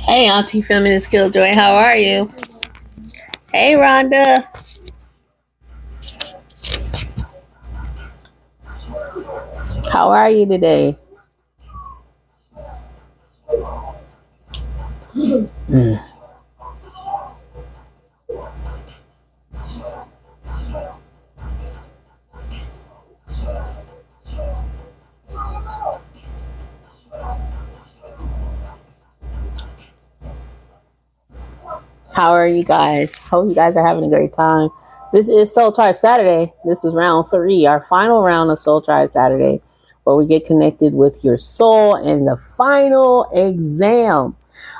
Hey, Auntie Feminist Killjoy, how are you? Hey, Rhonda. How are you today? Mm. How are you guys? Hope you guys are having a great time. This is Soul Tribe Saturday. This is round 3, our final round of Soul Tribe Saturday, where we get connected with your soul and the final exam.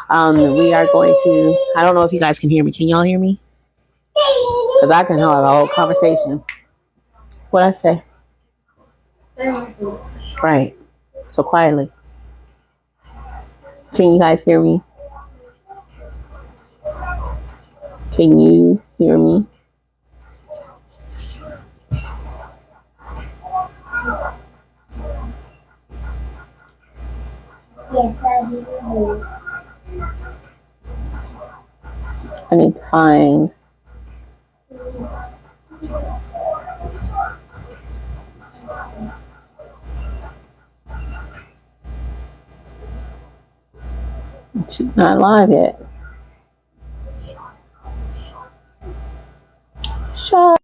We are going to, I don't know if you guys can hear me. Can y'all hear me? Because I can have a whole conversation. What'd I say? Right. So quietly. Can you guys hear me? Can you hear me? Yes, I hear you. I need to find. She's not live yet. Shut.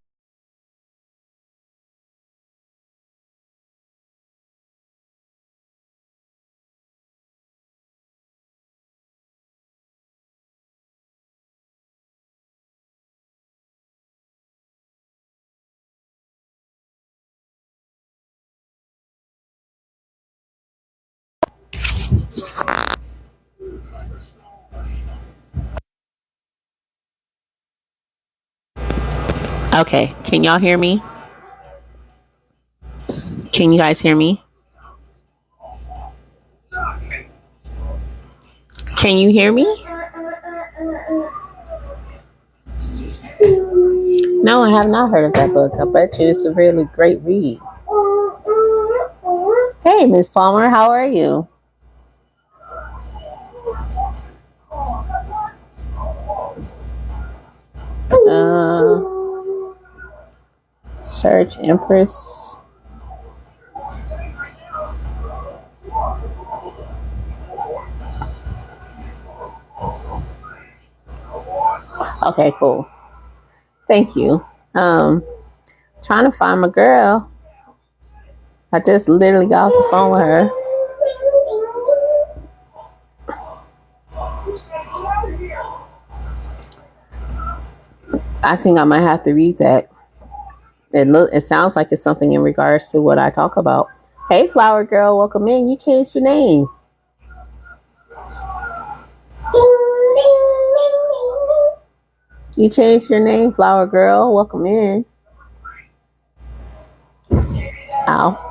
Okay, can y'all hear me? Can you guys hear me? Can you hear me? No, I have not heard of that book. I bet you it's a really great read. Hey, Miss Palmer, how are you? Search Empress. Okay, cool. Thank you. Trying to find my girl. I just literally got off the phone with her. I think I might have to read that. It sounds like it's something in regards to what I talk about. Hey, Flower Girl, welcome in. You changed your name. You changed your name, Flower Girl. Welcome in. Ow.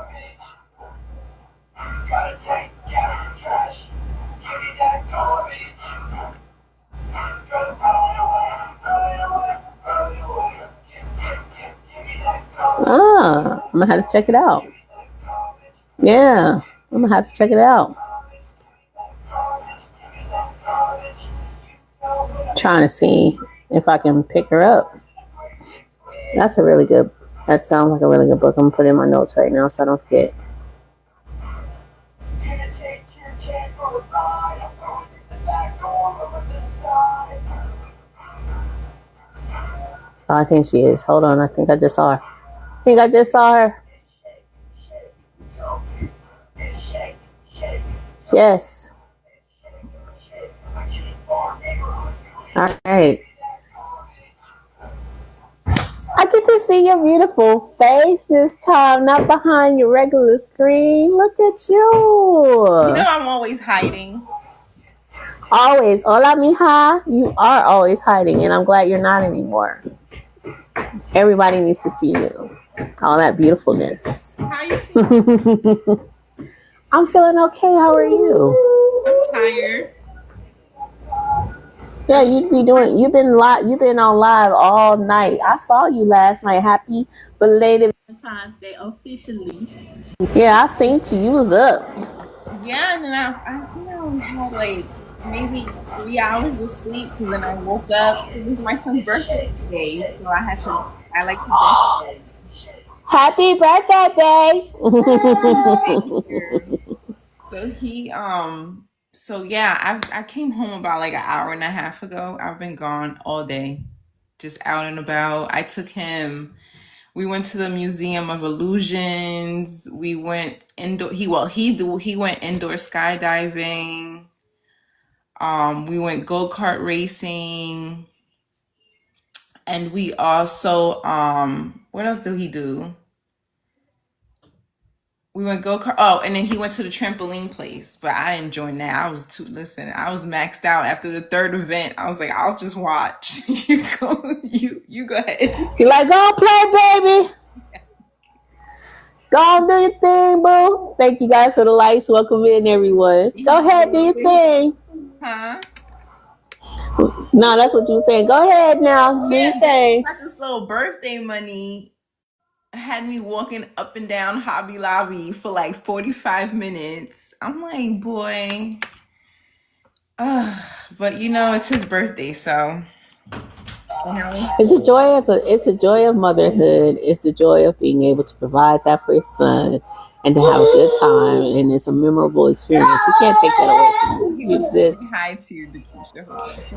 I'm gonna have to check it out. Yeah, I'm gonna have to check it out. Trying to see if I can pick her up. That sounds like a really good book. I'm gonna put it in my notes right now so I don't forget. Oh, I think she is. Hold on, I think I just saw her. Yes. All right. I get to see your beautiful face this time, not behind your regular screen. Look at you. You know I'm always hiding. Always. Hola, mija. You are always hiding, and I'm glad you're not anymore. Everybody needs to see you. All that beautifulness. How you feeling? I'm feeling okay. How are you? I'm tired. Yeah, you've been on live all night. I saw you last night. Happy belated Valentine's Day officially. Yeah, I seen you. You was up. Yeah, and then I had like maybe 3 hours of sleep because then I woke up. It was my son's birthday today, so I like to birthday. Happy birthday, babe. Thank you. So I came home about like an hour and a half ago. I've been gone all day, just out and about. I took him. We went to the Museum of Illusions. We went indoor. He went indoor skydiving. We went go-kart racing, and we also what else did he do? We went go-kart. Oh, and then he went to the trampoline place, but I didn't join that. I was maxed out after the third event. I was like, I'll just watch. You go ahead. You're like, go on, play, baby. Go on, do your thing, boo. Thank you guys for the likes. Welcome in, everyone. Go ahead, do your thing. Huh? No, that's what you were saying. Go ahead now. Do your thing. This little birthday money had me walking up and down Hobby Lobby for like 45 minutes. I'm like, boy. But it's his birthday, so it's a joy. It's a joy of motherhood. It's a joy of being able to provide that for your son and to have a good time, and it's a memorable experience. You can't take that away from you. Say hi to you, NaKeesha.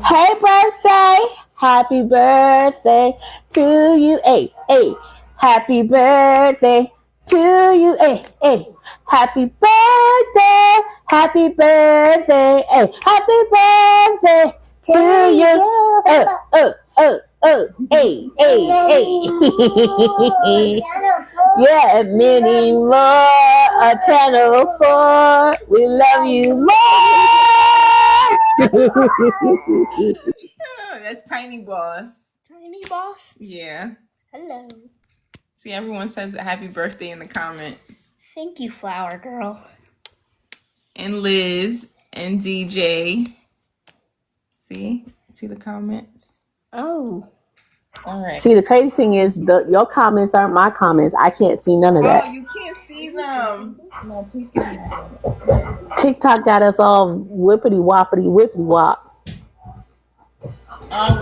Hey, birthday! Happy birthday to you! Hey, hey! Happy birthday to you! Hey, hey! Happy birthday! Happy birthday! Hey, happy birthday to you! Hey, hey, hey! Yeah, and many more. Channel 4. We love you more. That's Tiny Boss. Tiny Boss? Yeah. Hello. See, everyone says happy birthday in the comments. Thank you, Flower Girl. And Liz and DJ. See the comments? Oh. All right. See, the crazy thing is, your comments aren't my comments. I can't see none of that. Oh, you can't see them. No, please give me that. TikTok got us all whippity wop. We're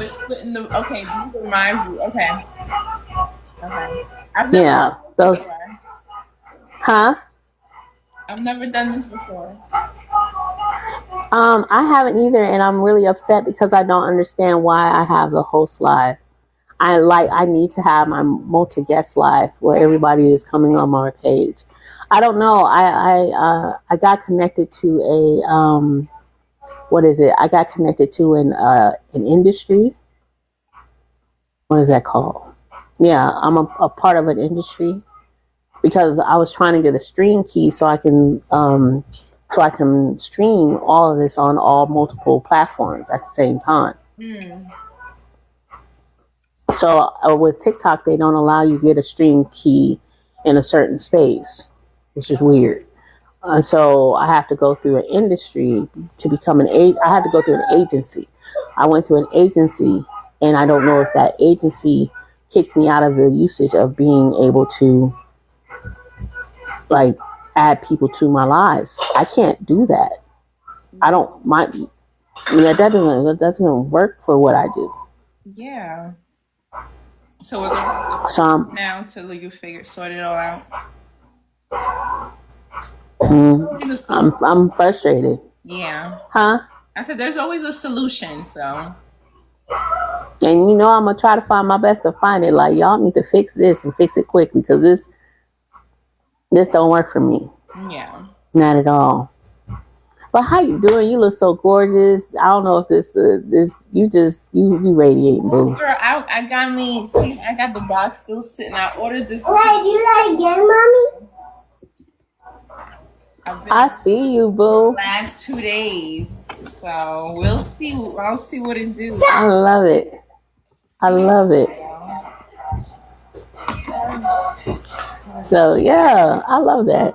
splitting the. Okay, these are my view. Okay. I've never those. Huh? I've never done this before. I haven't either, and I'm really upset because I don't understand why I have the host live. I need to have my multi-guest live where everybody is coming on my page. I don't know. I got connected to a what is it? I got connected to an industry. What is that called? Yeah, I'm a part of an industry because I was trying to get a stream key so I can stream all of this on all multiple platforms at the same time. So with TikTok, they don't allow you to get a stream key in a certain space, which is weird. So I have to go through an industry to become I had to go through an agency. I went through an agency, and I don't know if that agency kicked me out of the usage of being able to like add people to my lives. I can't do that. That doesn't work for what I do. Yeah. So we're going to now until you sort it all out. I'm frustrated. Yeah. Huh? I said there's always a solution, so. And I'm gonna try to find my best to find it. Like, y'all need to fix this and fix it quick because this don't work for me. Yeah. Not at all. But how you doing? You look so gorgeous. I don't know if this you radiate, boo. Girl, I got the box still sitting. I ordered this. Wait, you like again, mommy? I see you, boo. Last 2 days, so we'll see. I'll see what it do. I love it. So yeah, I love that.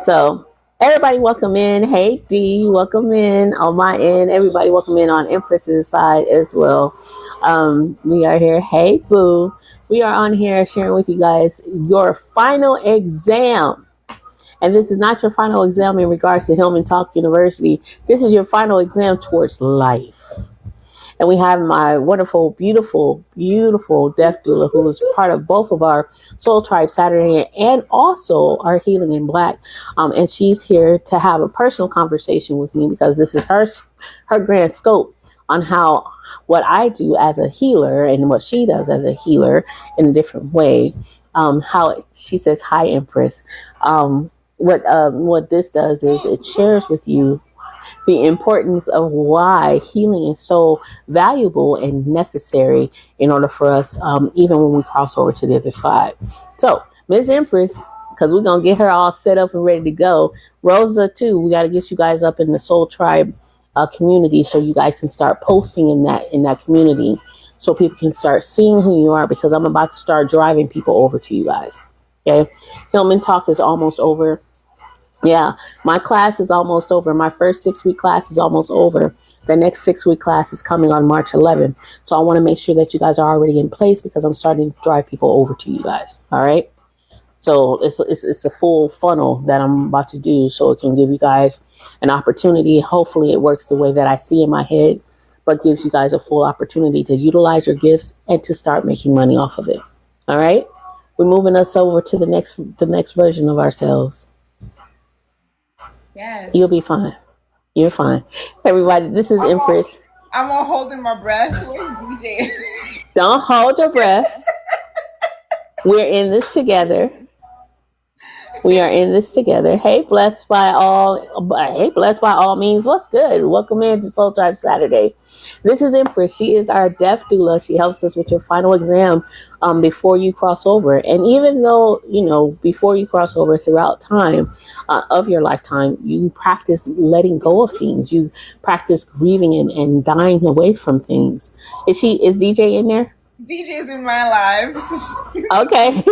So everybody welcome in. Hey D, welcome in on my end. Everybody welcome in on Empress's side as well. We are here. Hey boo. We are on here sharing with you guys your final exam. And this is not your final exam in regards to Hillman Talk University. This is your final exam towards life. And we have my wonderful, beautiful, beautiful deaf doula who is part of both of our Soul Tribe Saturday and also our Healing in Black. And she's here to have a personal conversation with me because this is her grand scope on how what I do as a healer and what she does as a healer in a different way. How she says, "Hi, Empress." What this does is it shares with you the importance of why healing is so valuable and necessary in order for us, even when we cross over to the other side. So, Miss Empress, because we're going to get her all set up and ready to go. Rosa, too, we got to get you guys up in the Soul Tribe community so you guys can start posting in that community so people can start seeing who you are, because I'm about to start driving people over to you guys. Okay? Hillman Talk is almost over. Yeah, my class is almost over. My first 6-week class is almost over. The next 6-week class is coming on March 11th. So I want to make sure that you guys are already in place because I'm starting to drive people over to you guys. All right. So it's a full funnel that I'm about to do so it can give you guys an opportunity. Hopefully it works the way that I see in my head, but gives you guys a full opportunity to utilize your gifts and to start making money off of it. All right. We're moving us over to the next version of ourselves. Yes. You'll be fine. You're fine. Everybody, this is Empress. I'm all holding my breath. Where's DJ? Don't hold your breath. We're in this together. We are in this together. Hey, blessed by all means. What's good? Welcome into Soul Tribe Saturday. This is Empress. She is our deaf doula. She helps us with your final exam before you cross over. And even though, before you cross over throughout time of your lifetime, you practice letting go of things. You practice grieving and dying away from things. Is DJ in there? DJ's in my life. Okay.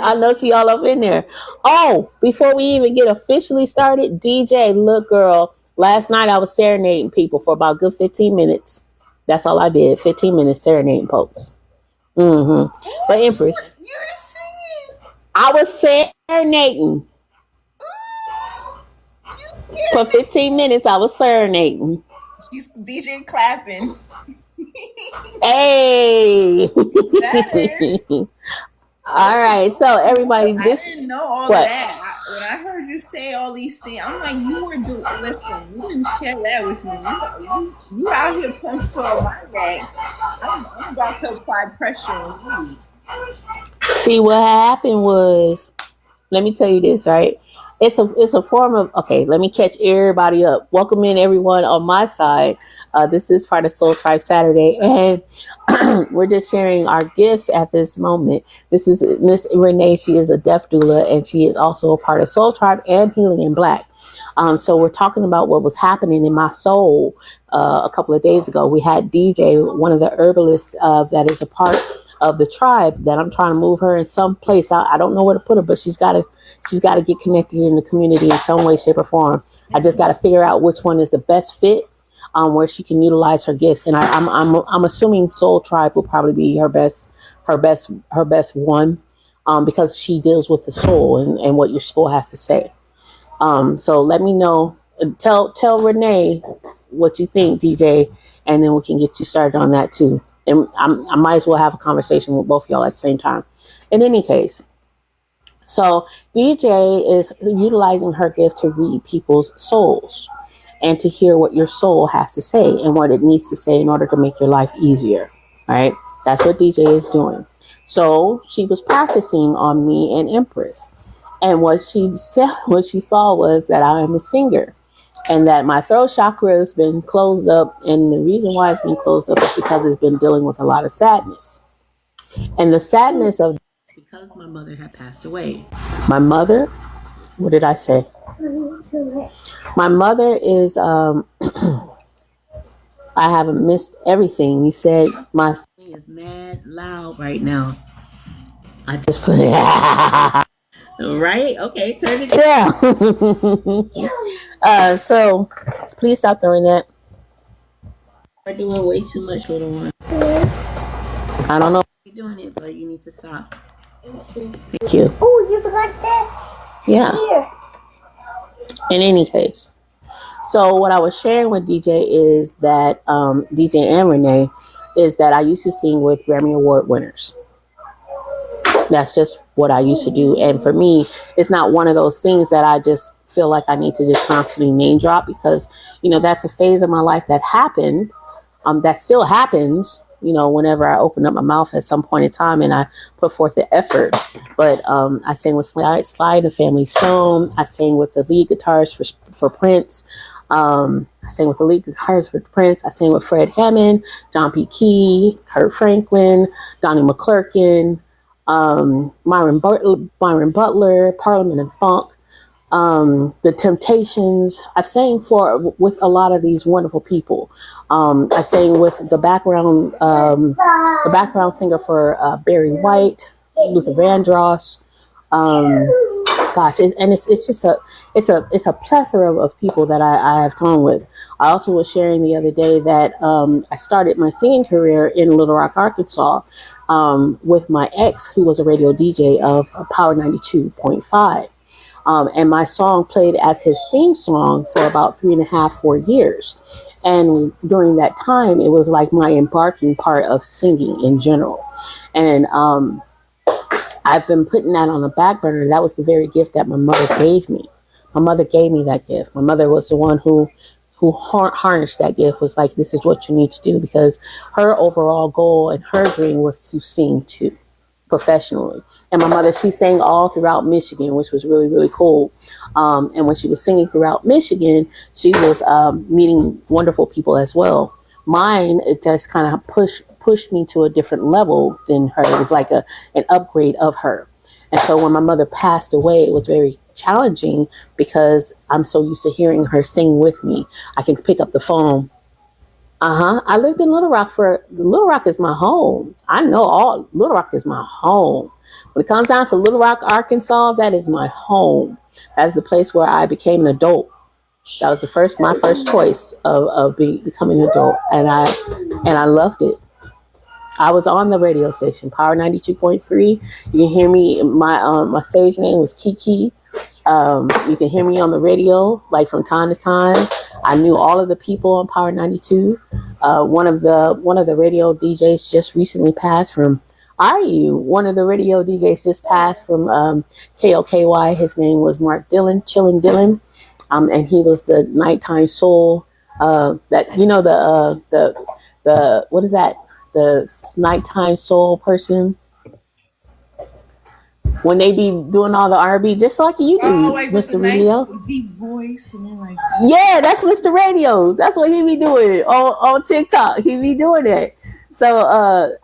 I know she all up in there. Oh, before we even get officially started, DJ, look, girl, last night I was serenading people for about a good 15 minutes. That's all I did. 15 minutes serenading folks. Mm-hmm. But Empress, you were singing. I was serenading. For 15 minutes, I was serenading. She's DJ clapping. Hey. All right, so everybody, I didn't know all of that. When I heard you say all these things, I'm like, you were listen, you didn't share that with me. You out here putting foot on my back. I'm about to apply pressure on you. See, what happened was, let me tell you this, right? It's a form of, okay, let me catch everybody up. Welcome in everyone on my side. This is part of Soul Tribe Saturday, and we're just sharing our gifts at this moment. This is Miss Renee. She is a deaf doula, and she is also a part of Soul Tribe and Healing in Black. So we're talking about what was happening in my soul a couple of days ago. We had DJ, one of the herbalists that is a part of the tribe, that I'm trying to move her in some place. I don't know where to put her, but she's got to get connected in the community in some way, shape, or form. I just got to figure out which one is the best fit, where she can utilize her gifts. And I'm assuming Soul Tribe will probably be her best one, because she deals with the soul and what your soul has to say. So let me know. Tell Renee what you think, DJ, and then we can get you started on that too. And I might as well have a conversation with both of y'all at the same time. In any case, so DJ is utilizing her gift to read people's souls and to hear what your soul has to say and what it needs to say in order to make your life easier. All right. That's what DJ is doing. So she was practicing on me and Empress. And what she saw was that I am a singer, and that my throat chakra has been closed up. And the reason why it's been closed up is because it's been dealing with a lot of sadness. And the sadness of, because my mother had passed away. My mother, what did I say? My mother is, I haven't missed everything. You said my thing is mad loud right now. I just put it right? Okay, turn it down. So please stop throwing that. We're doing way too much, little one. I don't know why you're doing it, but you need to stop. Thank you. Oh, you forgot this? Yeah. Here. In any case, so what I was sharing with DJ is that DJ and Renee is that I used to sing with Grammy Award winners. That's just what I used to do. And for me, it's not one of those things that I just feel like I need to just constantly name drop because, that's a phase of my life that happened, that still happens, whenever I open up my mouth at some point in time and I put forth the effort. But I sang with Slide and Family Stone. I sang with the lead guitars for Prince. I sang with the lead guitars for Prince. I sang with Fred Hammond, John P. Key, Kurt Franklin, Donnie McClurkin, Myron Butler, Parliament and Funk, the Temptations. I've sang with a lot of these wonderful people. I sang with the background singer for Barry White, Luther Vandross. It's just a plethora of people that I have sung with. I also was sharing the other day that I started my singing career in Little Rock, Arkansas, with my ex, who was a radio DJ of Power 92.5. And my song played as his theme song for about 3.5, 4 years. And during that time, it was like my embarking part of singing in general. And I've been putting that on the back burner. That was the very gift that my mother gave me. My mother gave me that gift. My mother was the one who harnessed that gift, was like, this is what you need to do, because her overall goal and her dream was to sing too, professionally. And my mother, she sang all throughout Michigan, which was really, really cool. And when she was singing throughout Michigan, she was meeting wonderful people as well. Mine, it just kind of pushed me to a different level than her. It was like an upgrade of her. And so when my mother passed away, it was very challenging because I'm so used to hearing her sing with me. I can pick up the phone. I lived in Little Rock Little Rock is my home. I know Little Rock is my home. When it comes down to Little Rock, Arkansas, that is my home. That's the place where I became an adult. That was my first choice of becoming an adult, and I loved it. I was on the radio station, Power 92.3. You can hear me. My stage name was Kiki. You can hear me on the radio, like from time to time. I knew all of the people on Power 92. One of the radio DJs just recently passed from. One of the radio DJs just passed from KOKY. His name was Mark Dillon, Chillin' Dillon, and he was the nighttime soul. The what is that? The nighttime soul person. When they be doing all the R&B, just like you do, like Mr. with the Radio. nice deep voice, and like, yeah, that's Mr. Radio. That's what he be doing on TikTok. He be doing it. So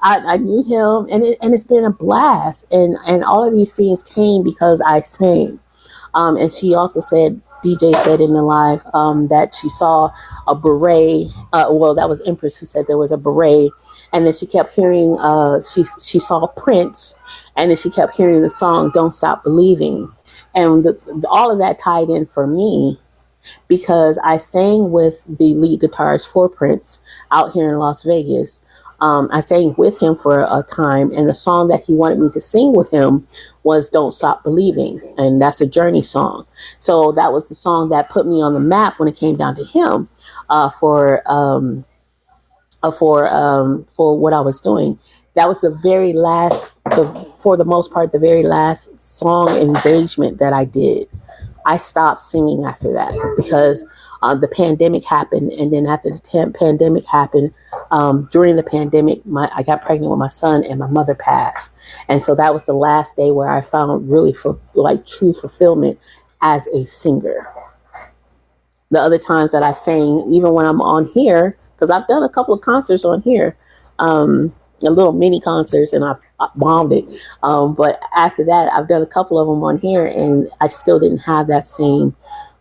I knew him, and it's been a blast. And all of these things came because I sang. And she also said, DJ said in the live, that she saw a beret. That was Empress who said there was a beret, and then she kept hearing. She saw Prince, and then she kept hearing the song "Don't Stop Believing," and all of that tied in for me because I sang with the lead guitarist for Prince out here in Las Vegas. I sang with him for a time, and the song that he wanted me to sing with him was Don't Stop Believing, and that's a Journey song. So that was the song that put me on the map when it came down to him for what I was doing. That was the very last, for the most part, the very last song engagement that I did. I stopped singing after that because the pandemic happened, and then after the pandemic happened, during the pandemic, I got pregnant with my son, and my mother passed, and so that was the last day where I found really true fulfillment as a singer. The other times that I've sang, even when I'm on here, because I've done a couple of concerts on here, little mini concerts, and I bombed it. But after that, I've done a couple of them on here, and I still didn't have that same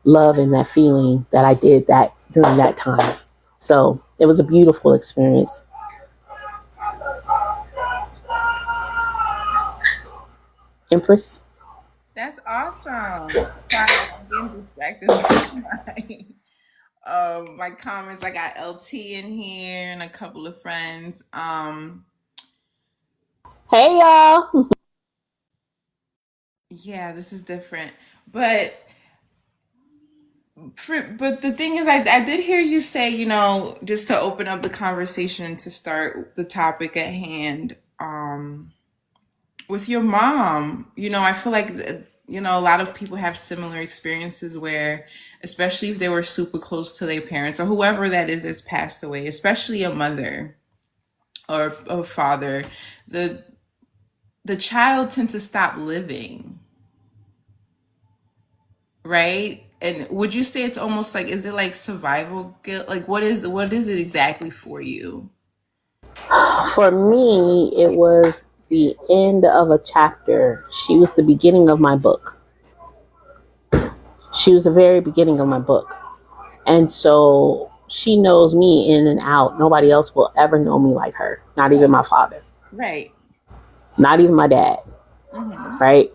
love and that feeling that I did that during that time. So it was a beautiful experience. Empress? that's awesome. My comments, I got LT in here and a couple of friends. Hey, y'all. Yeah, this is different. But But the thing is, I did hear you say, just to open up the conversation to start the topic at hand, with your mom, I feel like, a lot of people have similar experiences where, especially if they were super close to their parents or whoever that is that's passed away, especially a mother or a father, the the child tends to stop living, right? And would you say it's almost like, is it like survival guilt? Like what is it exactly for you? For me, it was the end of a chapter. She was the beginning of my book. She was the very beginning of my book. And so she knows me in and out. Nobody else will ever know me like her. Not even my father. Right. Not even my dad. Mm-hmm. Right.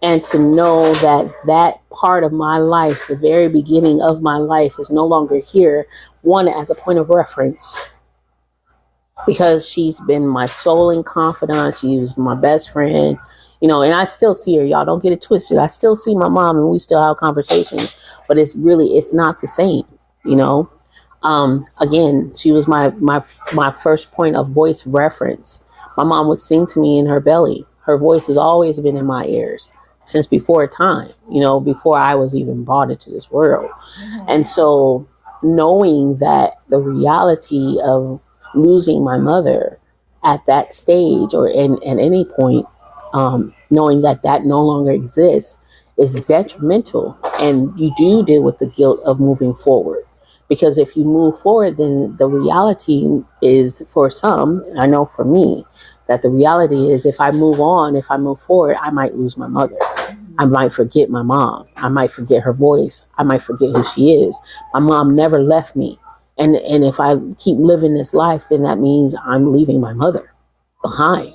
And to know that that part of my life, the very beginning of my life, is no longer here, one, as a point of reference, because she's been my soul and confidant. She was my best friend, and I still see her. Y'all don't get it twisted. I still see my mom and we still have conversations, but it's not the same, you know. Again, she was my first point of voice reference. My mom would sing to me in her belly. Her voice has always been in my ears since before time, before I was even brought into this world. Mm-hmm. And so knowing that the reality of losing my mother at that stage or at any point, knowing that that no longer exists is detrimental. And you do deal with the guilt of moving forward. Because if you move forward, then the reality is, for some, I know for me, that the reality is if I move on, if I move forward, I might lose my mother. I might forget my mom. I might forget her voice. I might forget who she is. My mom never left me. And if I keep living this life, then that means I'm leaving my mother behind.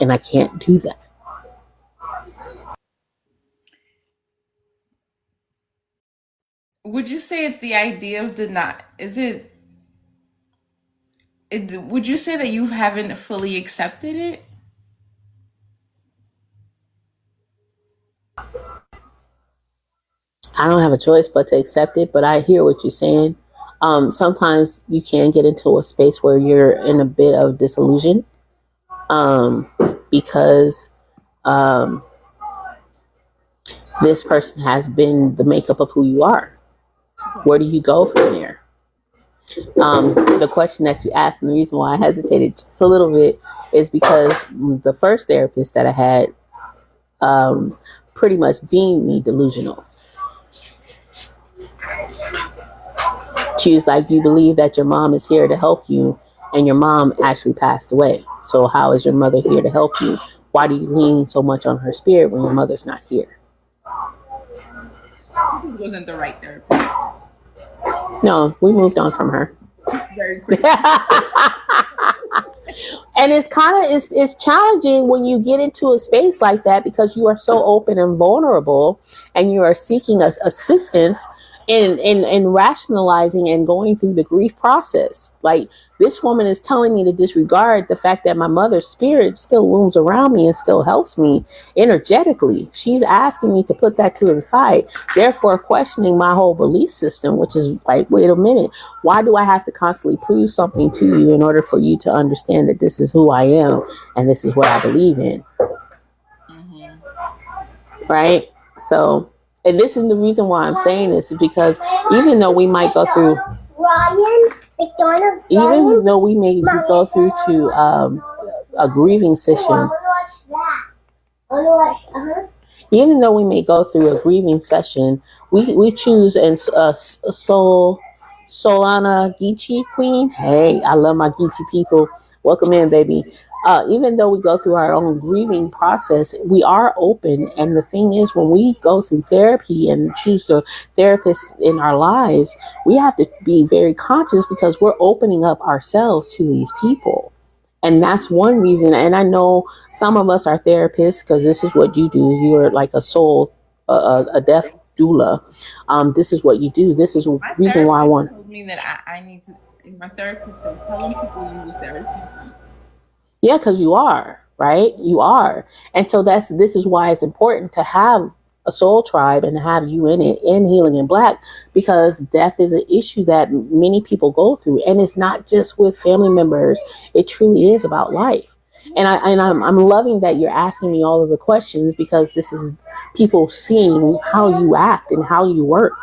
And I can't do that. Would you say it's the idea of deny? Would you say that you haven't fully accepted it? I don't have a choice but to accept it, but I hear what you're saying. Sometimes you can get into a space where you're in a bit of disillusion, um, because um, this person has been the makeup of who you are. Where do you go from there? The question that you asked, and the reason why I hesitated just a little bit, is because the first therapist that I had um, pretty much deemed me delusional. She was like, you believe that your mom is here to help you, and your mom actually passed away. So how is your mother here to help you? Why do you lean so much on her spirit when your mother's not here? It wasn't the right therapy. No, we moved on from her. Very quick. And it's challenging when you get into a space like that, because you are so open and vulnerable, and you are seeking assistance in rationalizing and going through the grief process. Like, this woman is telling me to disregard the fact that my mother's spirit still looms around me and still helps me energetically. She's asking me to put that to the side, therefore questioning my whole belief system, which is like, wait a minute, why do I have to constantly prove something to you in order for you to understand that this is who I am and this is what I believe in? Mm-hmm. Right? So, and this is the reason why I'm saying this, is because even though we might go through, even though we may go through to a grieving session, even though we may go through a grieving session, we choose and Solana Geechee Queen. Hey, I love my Geechee people. Welcome in, baby. Even though we go through our own grieving process, we are open. And the thing is, when we go through therapy and choose the therapist in our lives, we have to be very conscious, because we're opening up ourselves to these people. And that's one reason. And I know some of us are therapists, because this is what you do. You're like a soul, a death doula. This is what you do. This is the reason why I want. Told me that I need to. My therapist said, telling people you need therapy. Yeah, because you are, right? You are. And so this is why it's important to have a soul tribe and have you in it in Healing in Black, because death is an issue that many people go through, and it's not just with family members. It truly is about life. And I'm loving that you're asking me all of the questions, because this is people seeing how you act and how you work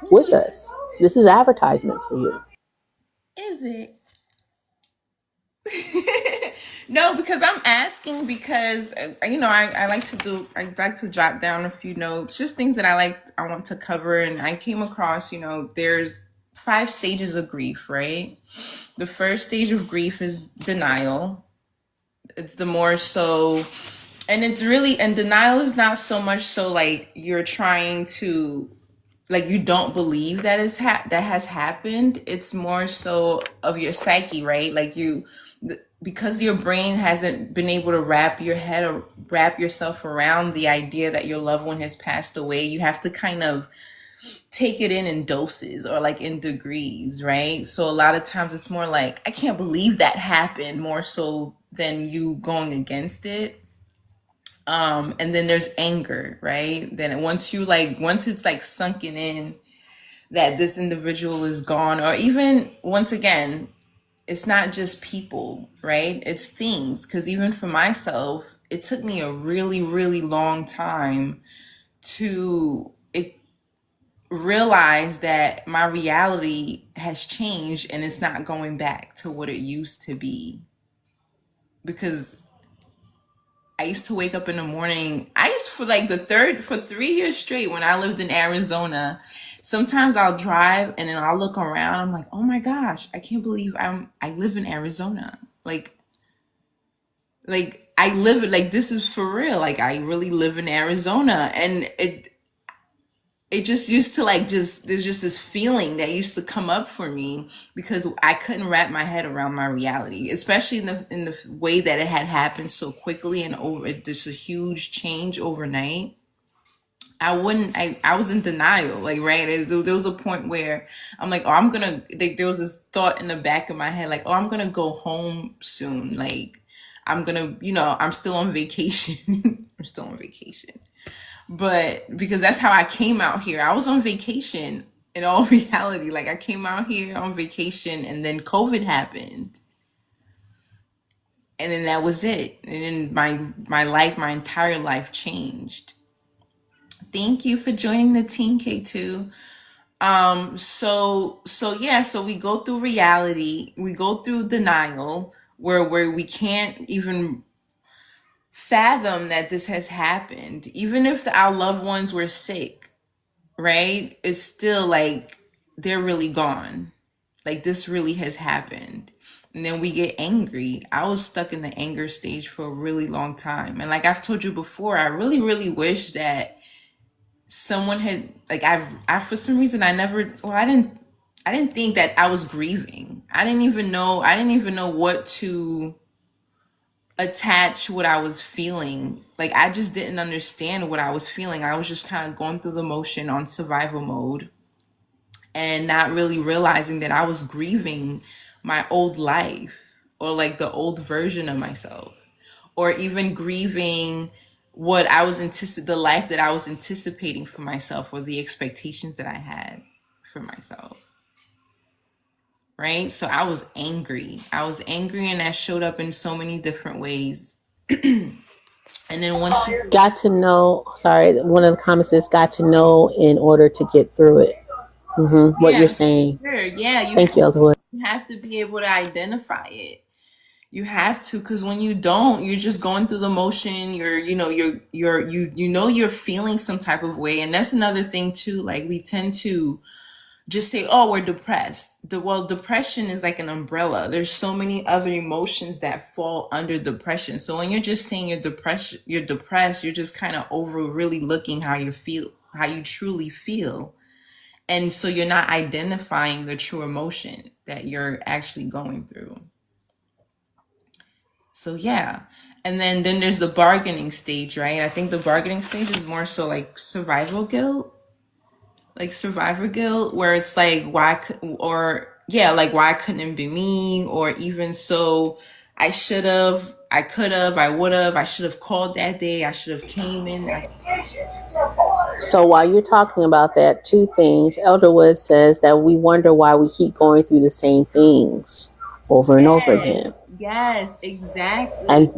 with us. This is advertisement for you. Is it? No, because I'm asking because I like to jot down a few notes, just things that I want to cover, and I came across, there's 5 stages of grief, right? The first stage of grief is denial. It's the more so, and it's really, and denial is not so much so like you're trying to, like, you don't believe that that has happened. It's more so of your psyche, right? Like because your brain hasn't been able to wrap yourself around the idea that your loved one has passed away. You have to kind of take it in doses, or like in degrees, right? So a lot of times it's more like, I can't believe that happened, more so than you going against it. And then there's anger, right? Then once it's like sunken in that this individual is gone, or even, once again, it's not just people, right? It's things. Because even for myself, it took me a really, really long time to realize that my reality has changed and it's not going back to what it used to be. Because I used to wake up in the morning. I used, for 3 years straight when I lived in Arizona. Sometimes I'll drive and then I'll look around. I'm like, oh my gosh, I can't believe I live in Arizona. Like I live it, like, this is for real. Like, I really live in Arizona, and it just used to, like, there's just this feeling that used to come up for me because I couldn't wrap my head around my reality, especially in the way that it had happened so quickly, and just a huge change overnight. I was in denial, like, right? There was a point where I'm like, oh, there was this thought in the back of my head, like, oh, I'm gonna go home soon. Like, I'm gonna, I'm still on vacation. I'm still on vacation. But because that's how I came out here. I was on vacation in all reality. Like, I came out here on vacation, and then COVID happened. And then that was it. And then my entire life changed. Thank you for joining the team, K2. So yeah, so we go through reality, we go through denial, where we can't even fathom that this has happened. Even if our loved ones were sick, right? It's still like they're really gone. Like, this really has happened. And then we get angry. I was stuck in the anger stage for a really long time. And like I've told you before, I really, really wish that someone had, like, I for some reason, I didn't think that I was grieving. I didn't even know what to attach what I was feeling. Like, I just didn't understand what I was feeling. I was just kind of going through the motion on survival mode, and not really realizing that I was grieving my old life, or like the old version of myself, or even grieving the life that I was anticipating for myself, or the expectations that I had for myself. Right? So I was angry. And that showed up in so many different ways. And then once Got to know, sorry, one of the comments is got to know in order to get through it. What you're saying. sure, yeah, Thank you, Elderwood. you have to be able to identify it. You have to, because when you don't, you're just going through the motion. You're feeling some type of way. And that's another thing too. Like, we tend to just say, oh, we're depressed. Well, depression is like an umbrella. There's so many other emotions that fall under depression. So when you're just saying you're depressed, you're just kind of over really looking how you truly feel. And so you're not identifying the true emotion that you're actually going through. So yeah. And then there's the bargaining stage, right? I think the bargaining stage is more so like survival guilt. Like survivor guilt, where it's like, why couldn't it be me? Or even so, I should have, I could have, I would have, I should have called that day, I should have came in. So while you're talking about that, two things. Elderwood says that we wonder why we keep going through the same things over and over again. Yes, exactly.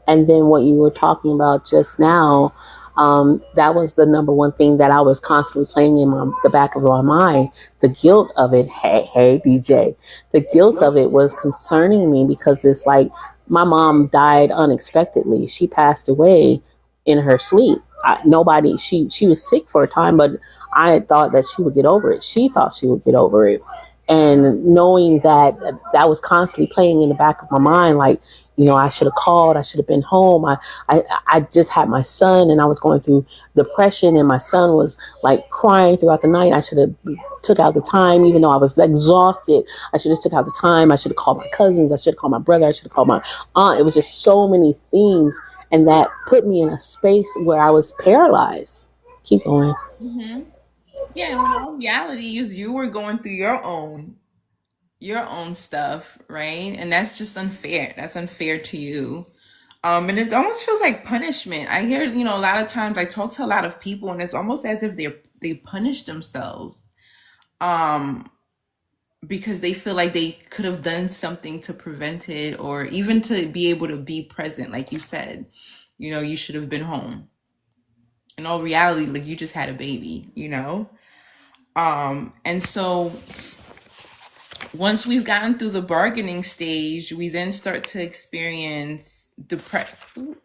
And then what you were talking about just now, that was the number one thing that I was constantly playing in the back of my mind. The guilt of it, hey DJ, the guilt of it was concerning me because it's like my mom died unexpectedly. She passed away in her sleep. She was sick for a time, but I had thought that she would get over it. She thought she would get over it. And knowing that that was constantly playing in the back of my mind, like, I should have called. I should have been home. I just had my son and I was going through depression and my son was like crying throughout the night. I should have took out the time, even though I was exhausted. I should have took out the time. I should have called my cousins. I should have called my brother. I should have called my aunt. It was just so many things. And that put me in a space where I was paralyzed. Keep going. Mm-hmm. Yeah, when all reality is you were going through your own stuff, right? And that's just unfair. That's unfair to you. And it almost feels like punishment. I hear, a lot of times I talk to a lot of people and it's almost as if they punish themselves. Because they feel like they could have done something to prevent it or even to be able to be present. Like you said, you should have been home. In all reality, like you just had a baby, and so once we've gotten through the bargaining stage, we then start to experience depression.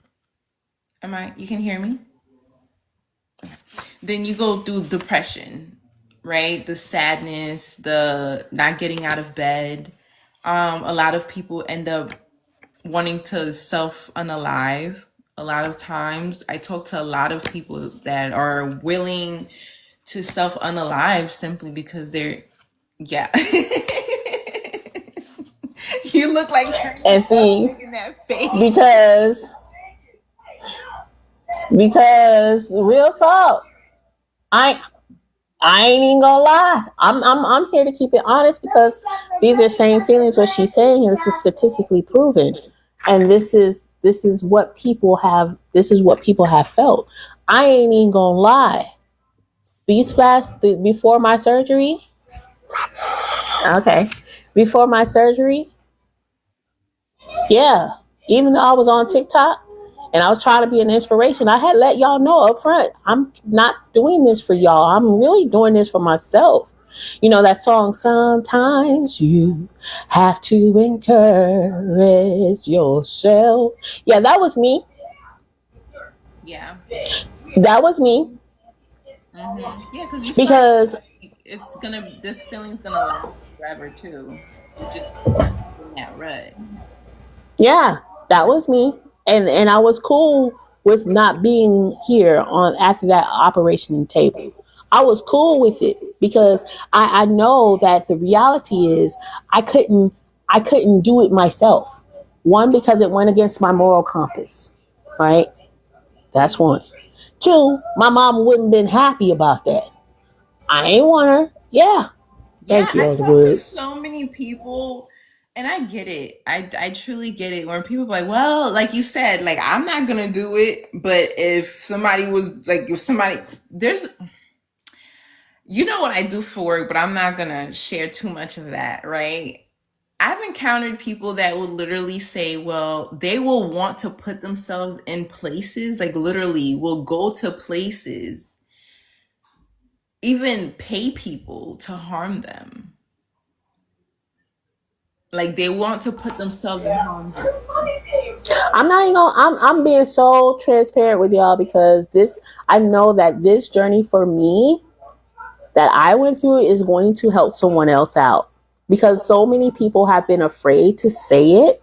You can hear me? Then you go through depression, right? The sadness, the not getting out of bed. A lot of people end up wanting to self-unalive. A lot of times I talk to a lot of people that are willing to self-unalive simply because they're, yeah. You look like and see, in that face. Because real talk, I ain't even gonna lie. I'm here to keep it honest because these are same feelings what she's saying, and this is statistically proven. And this is what people have felt. I ain't even gonna lie. Before my surgery. Okay. Before my surgery, yeah. Even though I was on TikTok and I was trying to be an inspiration, I had let y'all know up front, I'm not doing this for y'all. I'm really doing this for myself. That song, sometimes you have to encourage yourself. Yeah, that was me. Yeah. That was me. Mm-hmm. Yeah, because this feeling's gonna last forever too. You just in that rut. Yeah, that was me. And I was cool with not being here after that operation table. I was cool with it because I know that the reality is I couldn't do it myself. One, because it went against my moral compass. Right? That's one. Two, my mom wouldn't have been happy about that. I ain't want her. Yeah. Thank you, I Elder talk Wood. to so many people and I get it. I truly get it. When people are like, well, like you said, like I'm not gonna do it, but if somebody there's what I do for work, but I'm not gonna share too much of that, right? I've encountered people that will literally say, well, they will want to put themselves in places, like literally will go to places, even pay people to harm them. Like they want to put themselves in harm's way. I'm being so transparent with y'all because I know that this journey for me that I went through is going to help someone else out. Because so many people have been afraid to say it.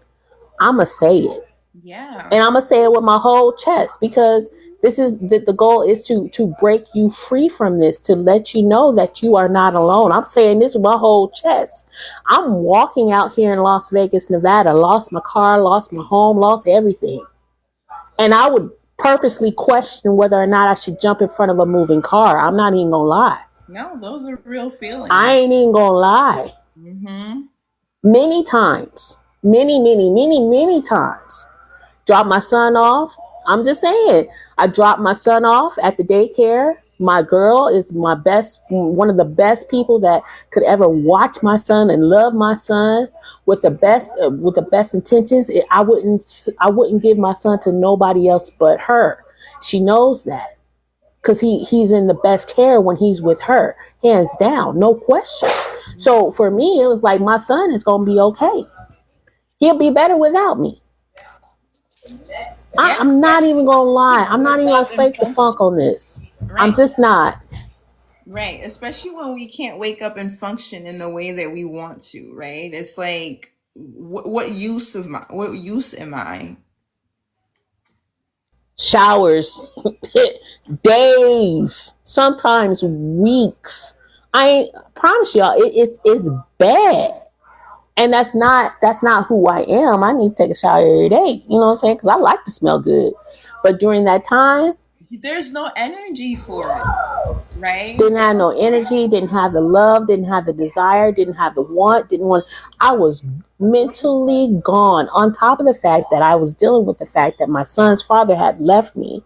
I'ma say it. Yeah. And I'ma say it with my whole chest because this is the goal is to break you free from this, to let you know that you are not alone. I'm saying this with my whole chest. I'm walking out here in Las Vegas, Nevada, lost my car, lost my home, lost everything. And I would purposely question whether or not I should jump in front of a moving car. I'm not even gonna lie. No, those are real feelings. I ain't even gonna lie. Mm-hmm. Many times. Many times. Drop my son off. I'm just saying. I dropped my son off at the daycare My girl is my best, one of the best people that could ever watch my son and love my son with the best intentions. I wouldn't give my son to nobody else but her. She knows that because he's in the best care when he's with her, hands down, no question. So for me, it was like my son is gonna be okay. He'll be better without me. Yeah, I'm not especially even gonna when lie. we I'm not wake even gonna up and fake the funk function. on this. I'm Right. just not. Right. Especially when we can't wake up and function in the way that we want to, right? It's like what use am I? Showers, days, sometimes weeks. I promise y'all, it's bad. And that's not who I am. I need to take a shower every day. You know what I'm saying? Because I like to smell good. But during that time, There's no energy for it, right? didn't have no energy, didn't have the love, didn't have the desire, didn't have the want, didn't want. I was mentally gone. On top of the fact that I was dealing with the fact that my son's father had left me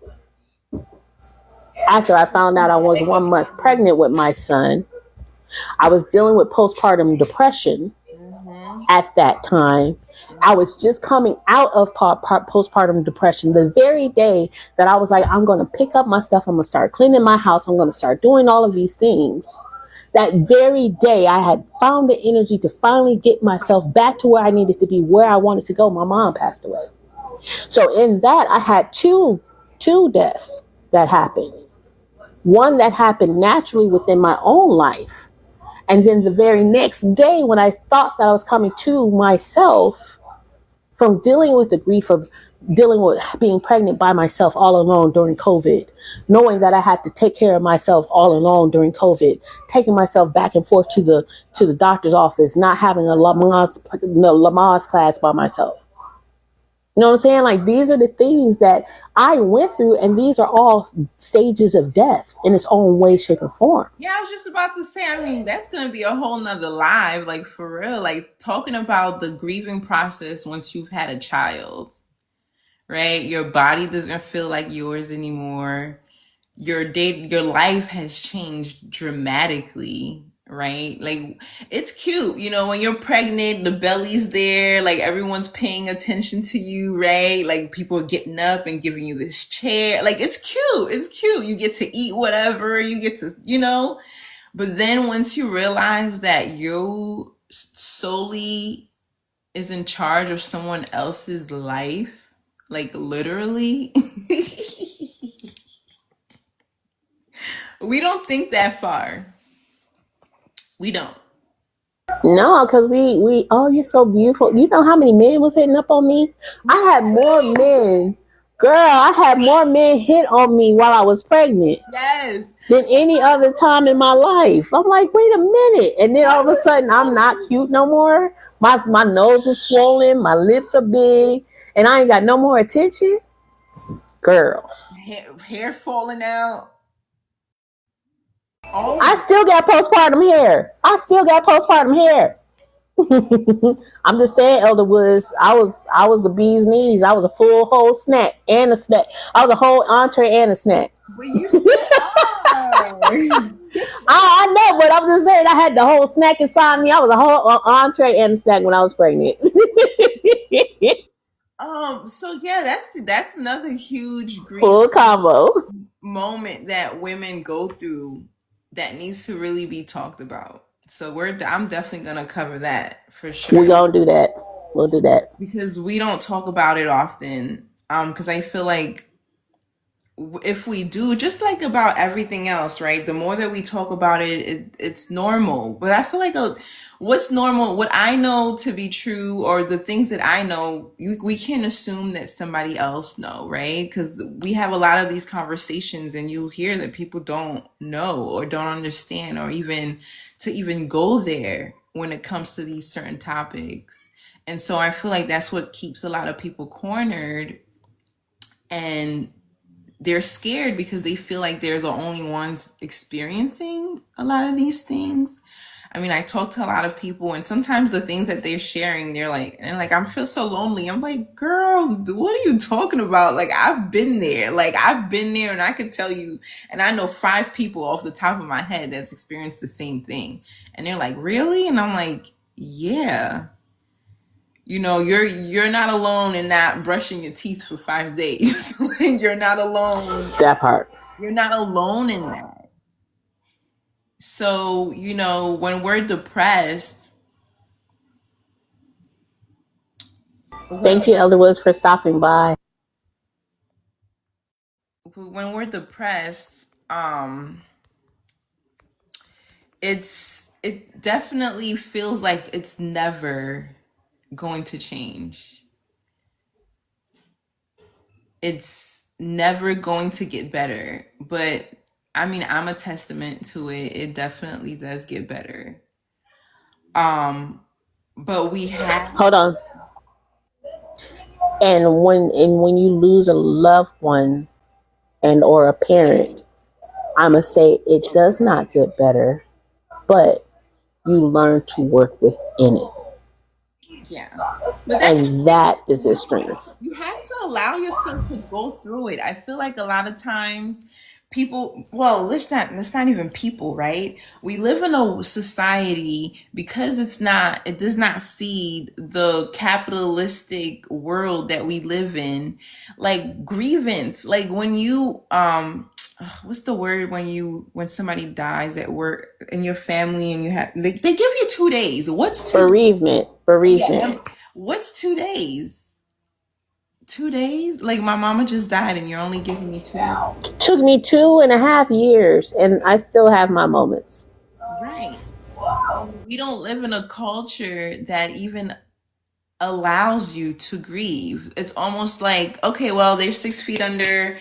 after I found out I was 1 month pregnant with my son. I was dealing with postpartum depression Mm-hmm. at that time. I was just coming out of postpartum depression the very day that I was like, I'm going to pick up my stuff. I'm going to start cleaning my house. I'm going to start doing all of these things. That very day, I had found the energy to finally get myself back to where I needed to be, where I wanted to go. My mom passed away. So in that, I had two deaths that happened. One that happened naturally within my own life. And then the very next day, when I thought that I was coming to myself from dealing with the grief of dealing with being pregnant by myself all alone during COVID, knowing that I had to take care of myself all alone during COVID, taking myself back and forth to the doctor's office, not having a Lamaze class by myself. You know what I'm saying? Like, these are the things that I went through, and these are all stages of death in its own way, shape, and form. Yeah, I was just about to say, I mean, that's gonna be a whole nother live, like for real, like talking about the grieving process once you've had a child, right? Your body doesn't feel like yours anymore. Your life has changed dramatically, right? Like it's cute, when you're pregnant, the belly's there, like everyone's paying attention to you, right? Like people are getting up and giving you this chair. Like it's cute. You get to eat whatever, you get to. But then once you realize that you solely is in charge of someone else's life, like literally, we don't think that far. We don't. No, because oh, you're so beautiful. You know how many men was hitting up on me? I had more men, girl, I had more men hit on me while I was pregnant Yes. than any other time in my life. I'm like, wait a minute. And then all of a sudden, I'm not cute no more. My nose is swollen, my lips are big, and I ain't got no more attention. Girl, Hair falling out. All I of still got postpartum hair. I still got postpartum hair. I'm just saying, Elder Woods. I was the bee's knees. I was a full whole snack and a snack. I was a whole entree and a snack. but you still are. I know, but I'm just saying I had the whole snack inside me. I was a whole entree and a snack when I was pregnant. So yeah, that's another huge grief Full combo. moment that women go through that needs to really be talked about. So I'm definitely gonna cover that for We sure gonna do that. We'll do that. because we don't talk about it often. Because I feel like if we do, just like about everything else, right? The more that we talk about it's normal. But I feel like what's normal, what I know to be true, or the things that I know, we can't assume that somebody else know, right? Because we have a lot of these conversations, and you'll hear that people don't know or don't understand, or even go there when it comes to these certain topics. And so I feel like that's what keeps a lot of people cornered and they're scared because they feel like they're the only ones experiencing a lot of these things. I mean, I talk to a lot of people, and sometimes the things that they're sharing, they're like, I feel so lonely. I'm like, girl, what are you talking about? Like, I've been there. Like, I've been there, and I can tell you, and I know 5 people off the top of my head that's experienced the same thing. And they're like, really? And I'm like, yeah. You're not alone in not brushing your teeth for 5 days. Like, you're not alone. That part. You're not alone in that. So, when we're depressed, when Thank you, Elder Woods, for stopping by. when we're depressed, it definitely feels like it's never going to change. It's never going to get better. But I mean, I'm a testament to it. It definitely does get better. But we have, Hold on. And when you lose a loved one and or a parent, I'ma say it does not get better, but you learn to work within it. yeah. But that's the And thing. that is a strength. You have to allow yourself to go through it. I feel like a lot of times people, well, let's not even people, right? We live in a society, because it does not feed the capitalistic world that we live in. Like grievance, like when you what's the word when somebody dies at work in your family, and they give you 2 days. What's 2 days? Bereavement. Yeah, Bereavement. what's 2 days? 2 days? Like, my mama just died and you're only giving me 2 days? Took me 2.5 years and I still have my moments. Right. And we don't live in a culture that even allows you to grieve. It's almost like, okay, well, they're 6 feet under,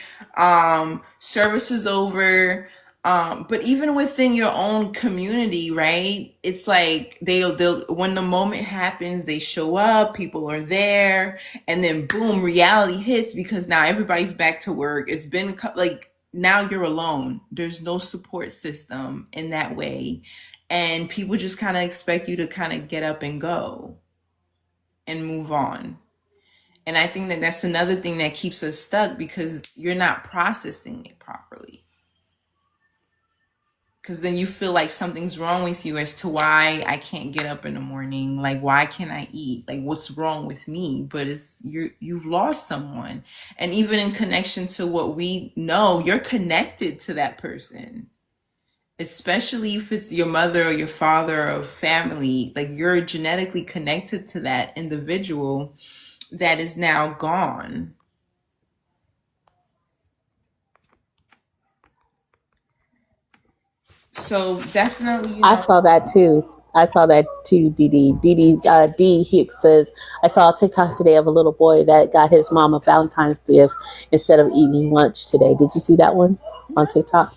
service is over. But even within your own community, right? It's like they'll when the moment happens, they show up, people are there, and then boom, reality hits, because now everybody's back to work. It's been like, now you're alone. There's no support system in that way. And people just kind of expect you to kind of get up and go and move on. And I think that that's another thing that keeps us stuck, because you're not processing it properly. Because then you feel like something's wrong with you as to why I can't get up in the morning. Like, why can't I eat? Like, what's wrong with me? But you've lost someone. And even in connection to what we know, you're connected to that person. Especially if it's your mother or your father or family, like, you're genetically connected to that individual that is now gone. So definitely, I saw that too, Dee. D Hicks says, I saw a TikTok today of a little boy that got his mom a Valentine's gift instead of eating lunch today. Did you see that one on TikTok?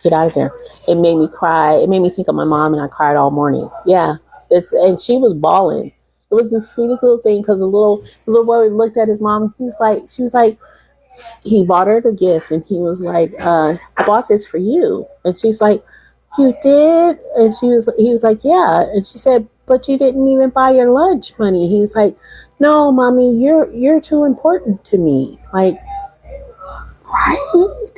Get out of there. It made me cry. It made me think of my mom, and I cried all morning. Yeah. And she was bawling. It was the sweetest little thing, because the little boy looked at his mom, and she was like, he bought her the gift, and he was like, I bought this for you. And she's like, you did? And he was like, yeah. And she said, but you didn't even buy your lunch money. He was like, no, mommy, you're too important to me. Like, right?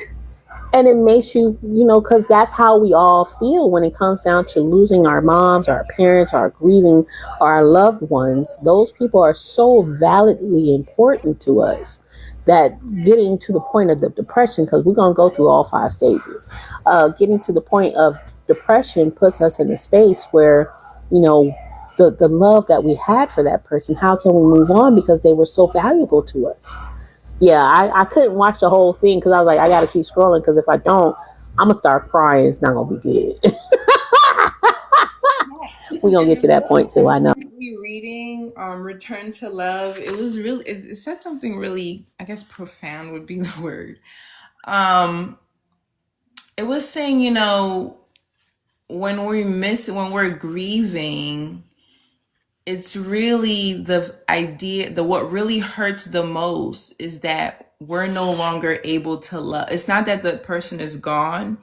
And it makes you, because that's how we all feel when it comes down to losing our moms, our parents, our grieving, our loved ones. Those people are so validly important to us that getting to the point of the depression, because we're going to go through all 5 stages, getting to the point of depression puts us in a space where, the love that we had for that person, how can we move on, because they were so valuable to us. Yeah, I couldn't watch the whole thing because I was like, I got to keep scrolling, because if I don't, I'm going to start crying. It's not going to be good. We're going to get to that point too, I know. Reading Return to Love, it was really, it said something really, I guess, profound would be the word. It was saying, when we're grieving, it's really the idea, what really hurts the most is that we're no longer able to love. It's not that the person is gone,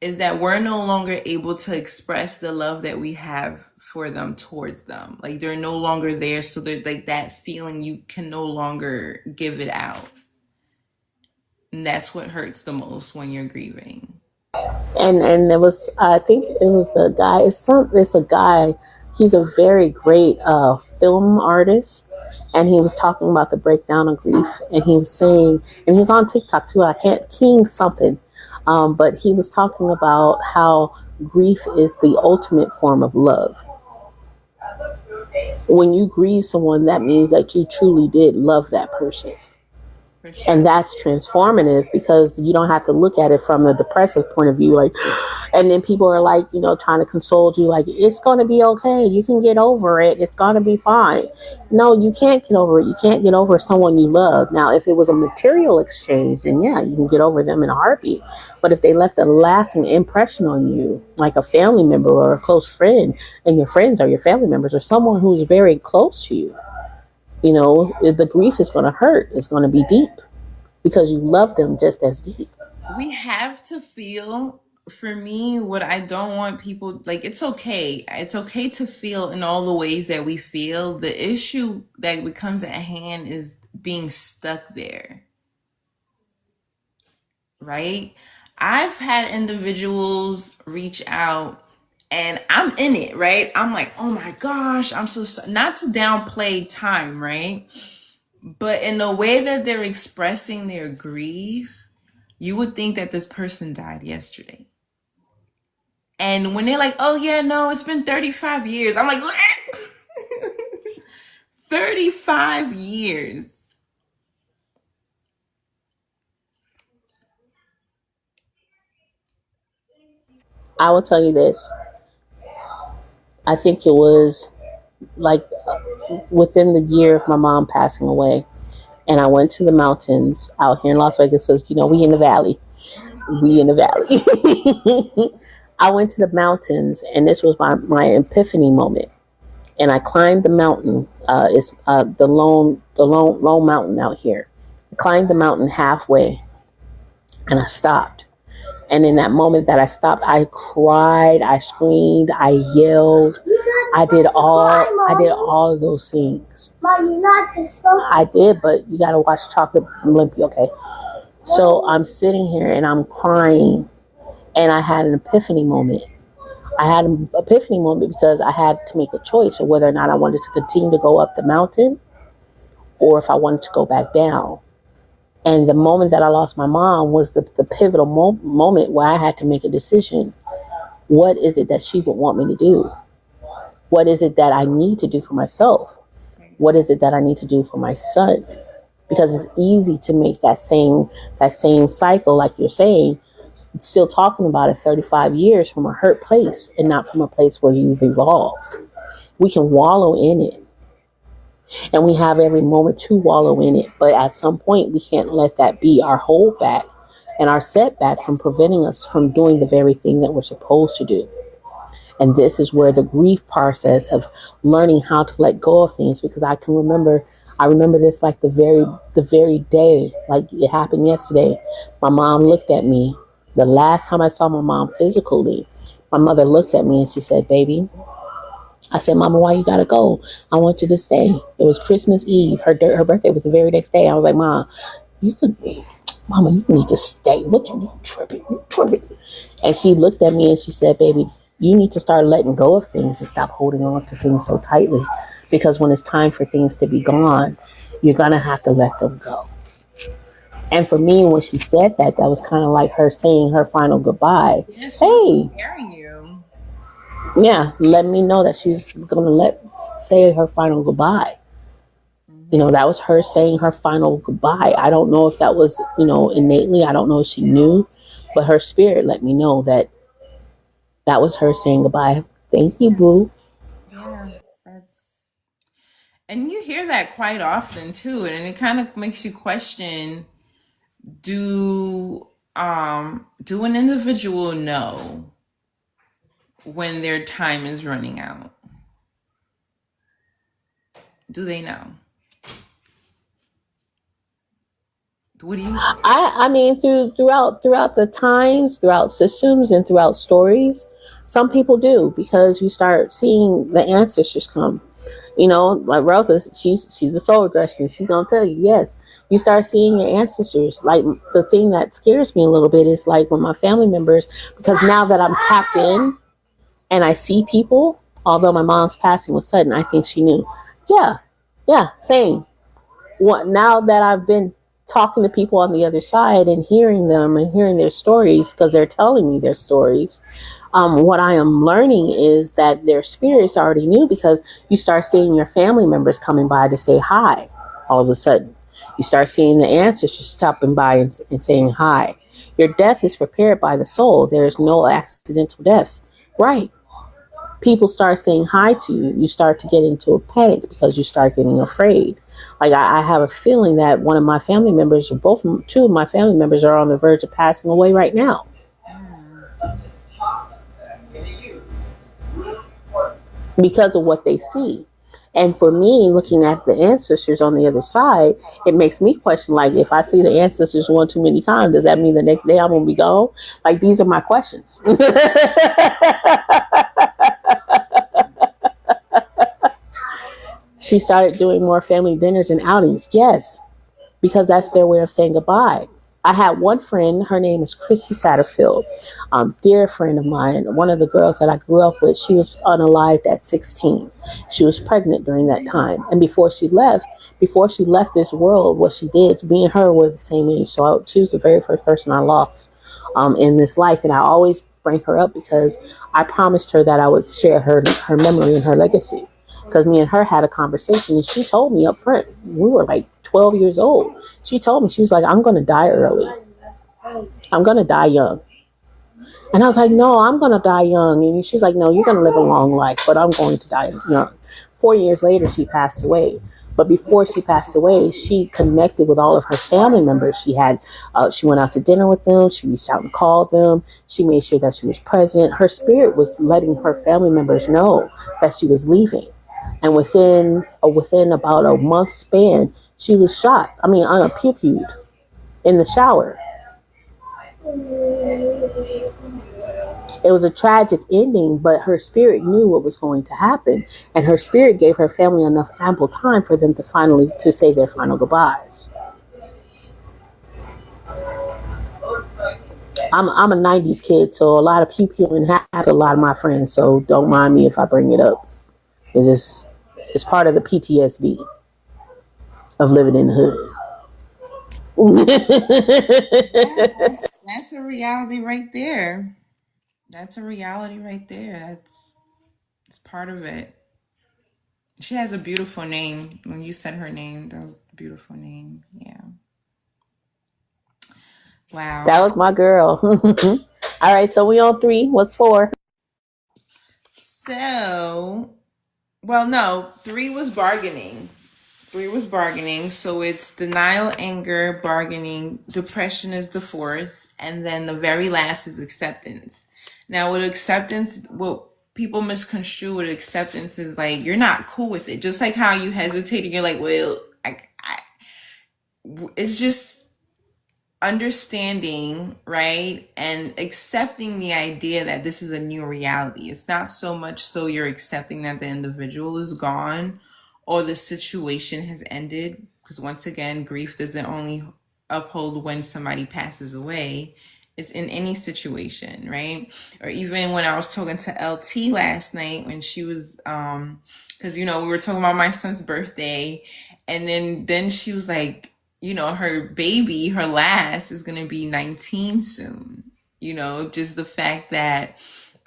is that we're no longer able to express the love that we have for them towards them. Like they're no longer there, so they're like that feeling you can no longer give it out. And that's what hurts the most when you're grieving. And it was, I think it was the guy. It's a guy. He's a very great film artist, and he was talking about the breakdown of grief, and he was saying, and he's on TikTok too. I can't King something, but he was talking about how grief is the ultimate form of love. When you grieve someone, that means that you truly did love that person. Sure. And that's transformative because you don't have to look at it from the depressive point of view, like, and then people are like, trying to console you, like, it's going to be okay, you can get over it, it's going to be fine. No, you can't get over it. You can't get over someone you love. Now, if it was a material exchange, then yeah, you can get over them in a heartbeat. But if they left a lasting impression on you, like a family member or a close friend, and your friends are your family members, or someone who's very close to you, the grief is going to hurt. It's going to be deep because you love them just as deep. We have to feel, for me, what I don't want people, like, it's okay. It's okay to feel in all the ways that we feel. The issue that becomes at hand is being stuck there. Right? I've had individuals reach out and I'm in it, right? I'm like, oh my gosh, I'm so not to downplay time, right? But in the way that they're expressing their grief, you would think that this person died yesterday. And when they're like, oh yeah, no, it's been 35 years. I'm like, 35 years. I will tell you this. I think it was like within the year of my mom passing away. And I went to the mountains out here in Las Vegas. So, we in the valley. We in the valley. I went to the mountains, and this was my epiphany moment. And I climbed the mountain. It's the lone mountain out here. I climbed the mountain halfway, and I stopped. And in that moment that I stopped, I cried, I screamed, I yelled. I did all of those things. I did, but you gotta watch Chocolate Olympia, okay? So I'm sitting here and I'm crying, and I had an epiphany moment. I had an epiphany moment because I had to make a choice of whether or not I wanted to continue to go up the mountain or if I wanted to go back down. And the moment that I lost my mom was the pivotal moment where I had to make a decision. What is it that she would want me to do? What is it that I need to do for myself? What is it that I need to do for my son? Because it's easy to make that same cycle, like you're saying, still talking about it 35 years from a hurt place and not from a place where you've evolved. We can wallow in it. And we have every moment to wallow in it. But at some point, we can't let that be our holdback and our setback from preventing us from doing the very thing that we're supposed to do. And this is where the grief process of learning how to let go of things, because I remember this like the very day, like it happened yesterday. My mom looked at me. The last time I saw my mom physically, my mother looked at me and she said, baby, I said, Mama, why you gotta go? I want you to stay. It was Christmas Eve. Her birthday was the very next day. I was like, Mama, you need to stay. What you tripping? You tripping? And she looked at me and she said, baby, you need to start letting go of things and stop holding on to things so tightly. Because when it's time for things to be gone, you're gonna have to let them go. And for me, when she said that, that was kind of like her saying her final goodbye. Yes, hey, preparing you. Yeah, let me know that she's gonna say her final goodbye. That was her saying her final goodbye. I don't know if that was, innately. I don't know if she knew, but her spirit let me know that was her saying goodbye. Thank you, boo. Yeah, and you hear that quite often too, and it kind of makes you question: Do do an individual know when their time is running out? Do they know? What do you? I mean, throughout the times, throughout systems, and throughout stories, some people do, because you start seeing the ancestors come. You know, like Rosa, she's the soul regression. She's gonna tell you, yes. You start seeing your ancestors. Like, the thing that scares me a little bit is like when my family members, because now that I'm tapped in and I see people, although my mom's passing was sudden, I think she knew. Yeah, yeah, same. What, now that I've been talking to people on the other side and hearing them and hearing their stories, because they're telling me their stories, what I am learning is that their spirits already knew, because you start seeing your family members coming by to say hi all of a sudden. You start seeing the ancestors stopping by and saying hi. Your death is prepared by the soul. There is no accidental deaths. Right. People start saying hi to you. You start to get into a panic because you start getting afraid. Like, I have a feeling that one of my family members, or two of my family members, are on the verge of passing away right now. Because of what they see. And for me, looking at the ancestors on the other side, it makes me question, like, if I see the ancestors one too many times, does that mean the next day I'm going to be gone? Like, these are my questions. She started doing more family dinners and outings. Yes, because that's their way of saying goodbye. I had one friend, her name is Chrissy Satterfield, dear friend of mine, one of the girls that I grew up with. She was unalived at 16. She was pregnant during that time. And before she left this world, what she did, me and her were the same age. So she was the very first person I lost in this life. And I always bring her up because I promised her that I would share her memory and her legacy. Because me and her had a conversation, and she told me up front, we were like 12 years old. She told me, she was like, I'm going to die early. I'm going to die young. And I was like, no, I'm going to die young. And she's like, no, you're going to live a long life, but I'm going to die young. 4 years later, she passed away. But before she passed away, she connected with all of her family members. She went out to dinner with them. She reached out and called them. She made sure that she was present. Her spirit was letting her family members know that she was leaving. And within about a month span, she was shot. I mean, pew-pewed in the shower. It was a tragic ending, but her spirit knew what was going to happen, and her spirit gave her family enough ample time for them to say their final goodbyes. I'm a 90s kid, so a lot of pew-pewing happened to a lot of my friends, so don't mind me if I bring it up. It's part of the PTSD of living in the hood. That's a reality right there. That's a reality right there. It's part of it. She has a beautiful name. When you said her name, that was a beautiful name. Yeah. Wow. That was my girl. All right, so we on 3. What's 4? So, well, no, 3 was bargaining. 3 was bargaining. So it's denial, anger, bargaining. Depression is the 4th. And then the very last is acceptance. Now, with acceptance, what people misconstrue with acceptance is like, you're not cool with it. Just like how you hesitated. You're like, well, it's just understanding, right? And accepting the idea that this is a new reality. It's not so much so you're accepting that the individual is gone or the situation has ended. Because once again, grief doesn't only uphold when somebody passes away. It's in any situation, right? Or even when I was talking to LT last night when she was, because, we were talking about my son's birthday. And then she was like, her baby, her last, is going to be 19 soon. Just the fact that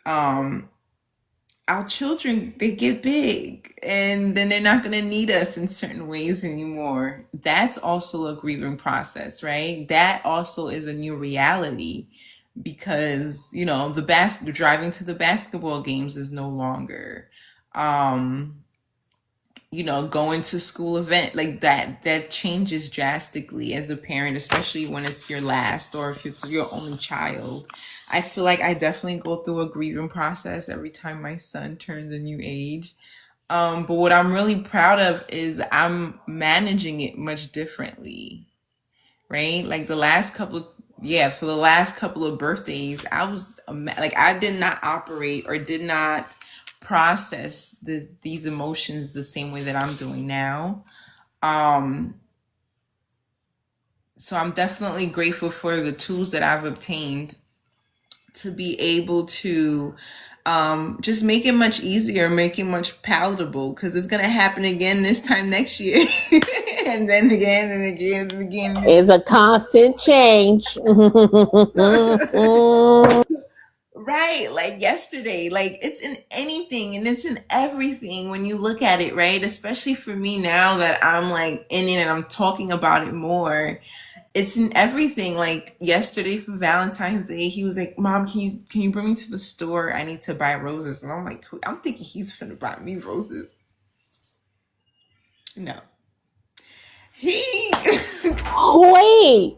our children, they get big and then they're not going to need us in certain ways anymore. That's also a grieving process, right? That also is a new reality because, the driving to the basketball games is no longer. Going to school event like that changes drastically as a parent, especially when it's your last or if it's your only child. I feel like I definitely go through a grieving process every time my son turns a new age. But what I'm really proud of is I'm managing it much differently. right? Like the last couple of, yeah, for the last couple of birthdays, I was like, I did not operate or did not process these emotions the same way that I'm doing now. Um, so I'm definitely grateful for the tools that I've obtained to be able to just make it much easier, make it much palatable, because it's gonna happen again this time next year, and then again and again and again. It's a constant change. Right, like yesterday, like it's in anything and it's in everything when you look at it, right? Especially for me now that I'm like in it and I'm talking about it more. It's in everything. Like yesterday for Valentine's Day, he was like, "Mom, can you bring me to the store? I need to buy roses." And I'm like, I'm thinking he's finna buy me roses. No. He Wait,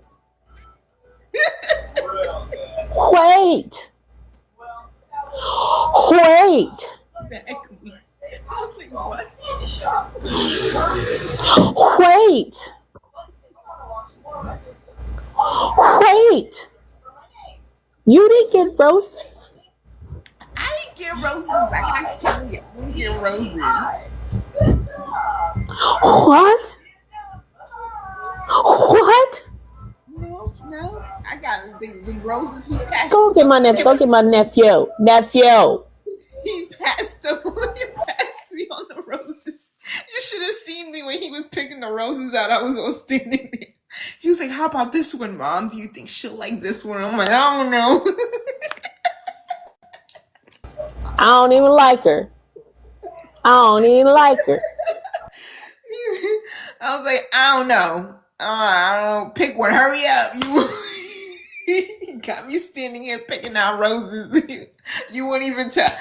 wait, wait, exactly. I was like, what? wait, wait. You didn't get roses? I didn't get roses. I got candy. I didn't get roses. What? What? No, no. I got the roses he passed. Go get my nephew. Go get my nephew. Nephew. He passed up. He passed me on the roses. You should have seen me when he was picking the roses out. I was all standing there. He was like, "How about this one, Mom? Do you think she'll like this one?" I'm like, "I don't know." I don't even like her. I don't even like her. I was like, "I don't know. I don't know. Pick one. Hurry up." You got me standing here picking out roses. You wouldn't even tell.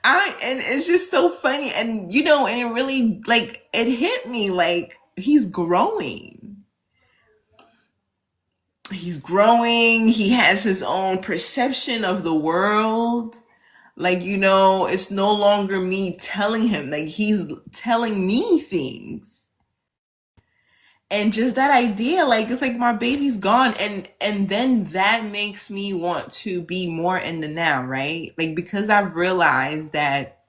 And it's just so funny. And and it really, like, it hit me like he's growing. He's growing. He has his own perception of the world. Like, it's no longer me telling him, like, he's telling me things. And just that idea, like, it's like my baby's gone, and then that makes me want to be more in the now, right? Like, because I've realized that,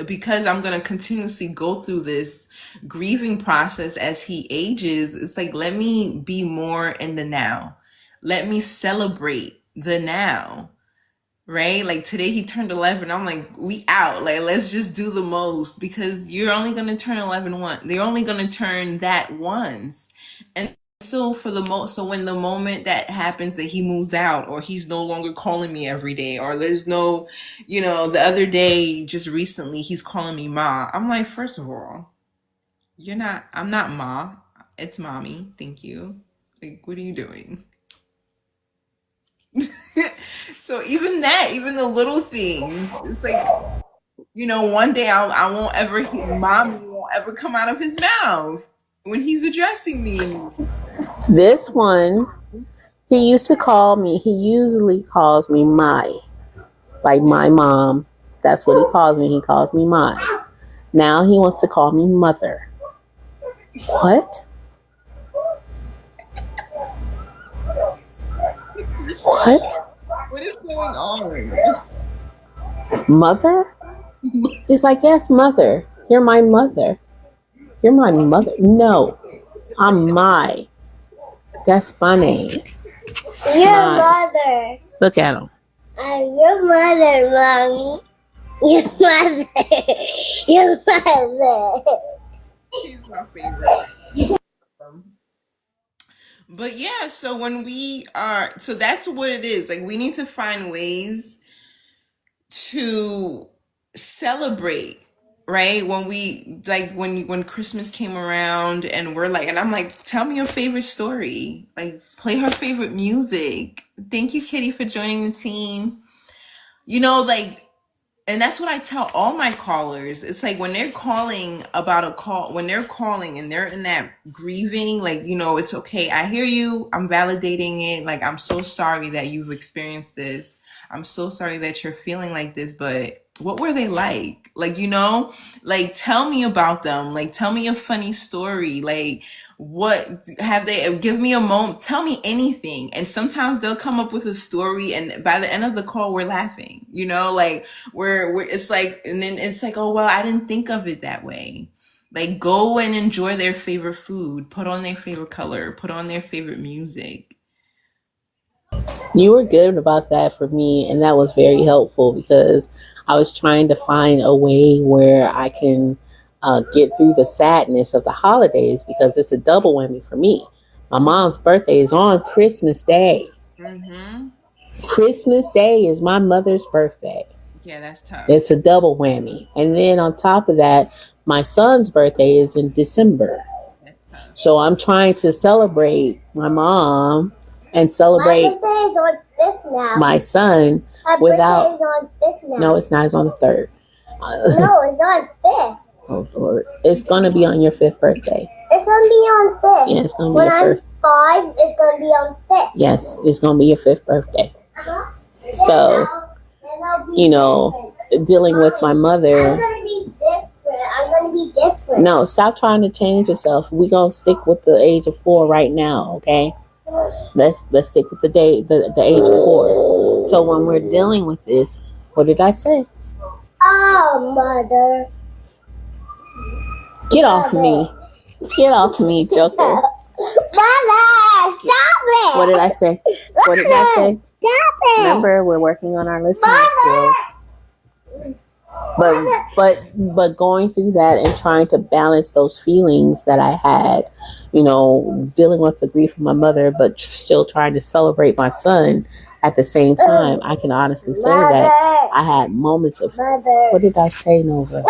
because I'm going to continuously go through this grieving process as he ages, it's like, let me be more in the now. Let me celebrate the now, right? Like today he turned 11. I'm like, we out. Like, let's just do the most, because you're only going to turn 11 once. They're only going to turn that once. And so so when the moment that happens that he moves out, or he's no longer calling me every day, or there's no, the other day, just recently, he's calling me Ma. I'm like, first of all, I'm not Ma. It's mommy. Thank you. Like, what are you doing? So even the little things, it's like, one day I won't ever hear, mommy won't ever come out of his mouth when he's addressing me. This one, he used to call me, he usually calls me my, like my mom. That's what he calls me. He calls me my. Now he wants to call me mother. What? What? What is going on? Mother? He's like, yes, mother. You're my mother. You're my mother. No, I'm my. That's my name. Your My. mother. Look at him. I'm your mother, mommy. Your mother. Your mother. He's my favorite. But yeah, so so that's what it is. Like, we need to find ways to celebrate, right? When Christmas came around, and I'm like, tell me your favorite story, like, play her favorite music. Thank you, Kitty, for joining the team. Like, and that's what I tell all my callers. It's like, when they're calling about a call, when they're calling and they're in that grieving, like, it's okay. I hear you. I'm validating it. Like, I'm so sorry that you've experienced this. I'm so sorry that you're feeling like this, but what were they like? Like, like tell me about them. Like tell me a funny story. Like what have they give me a moment, tell me anything. And sometimes they'll come up with a story and by the end of the call we're laughing. Like we're it's like and then it's like, oh well, I didn't think of it that way. Like go and enjoy their favorite food, put on their favorite color, put on their favorite music. You were good about that for me, and that was very helpful because I was trying to find a way where I can get through the sadness of the holidays because it's a double whammy for me. My mom's birthday is on Christmas Day. Mm-hmm. Christmas Day is my mother's birthday. Yeah, that's tough. It's a double whammy. And then on top of that, my son's birthday is in December. That's tough. So I'm trying to celebrate my mom and celebrate My birthday is on 5th now. my son My without. birthday is on 5th now. No, it's not. It's on the 3rd. No, it's on 5th. Oh, Lord. It's going to be on your 5th birthday. It's going to be on 5th. Yeah, it's going to be when your I'm 5th. 5, it's going to be on 5th. Yes, it's going to be your 5th birthday. Uh-huh. So, dealing with my mother. I'm going to be different. I'm going to be different. No, stop trying to change yourself. We're going to stick with the age of 4 right now, okay? Let's stick with the age of 4. So when we're dealing with this, what did I say? Oh, Mother. Get off me. Get off me, Joker. Mother, stop it. What did I say? What did I say? Stop it. Remember, we're working on our listening skills. But going through that and trying to balance those feelings that I had, dealing with the grief of my mother, but still trying to celebrate my son at the same time, I can honestly say that I had moments of. Mother. What did I say, Nova?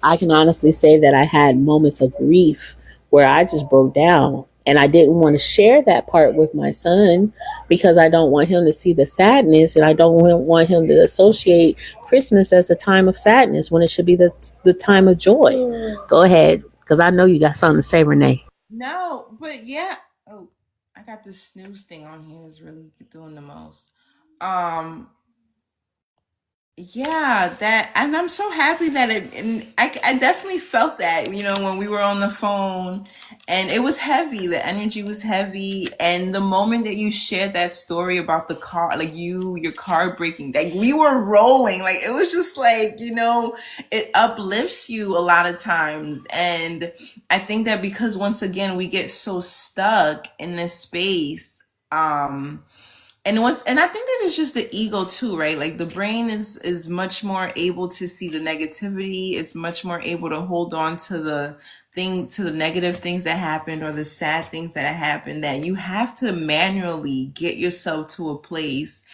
I can honestly say that I had moments of grief where I just broke down. And I didn't want to share that part with my son because I don't want him to see the sadness, and I don't want him to associate Christmas as a time of sadness when it should be the time of joy. Go ahead, because I know you got something to say, Renee. No, but yeah. Oh, I got this snooze thing on here that's really doing the most. Yeah, that, and I'm so happy that and I definitely felt that, when we were on the phone, and it was heavy. The energy was heavy, and the moment that you shared that story about the car, like your car breaking, like we were rolling, like it was just like, it uplifts you a lot of times. And I think that because once again we get so stuck in this space, and I think that it's just the ego too, right? Like the brain is much more able to see the negativity. It's much more able to hold on to the negative things that happened or the sad things that happened, that you have to manually get yourself to a place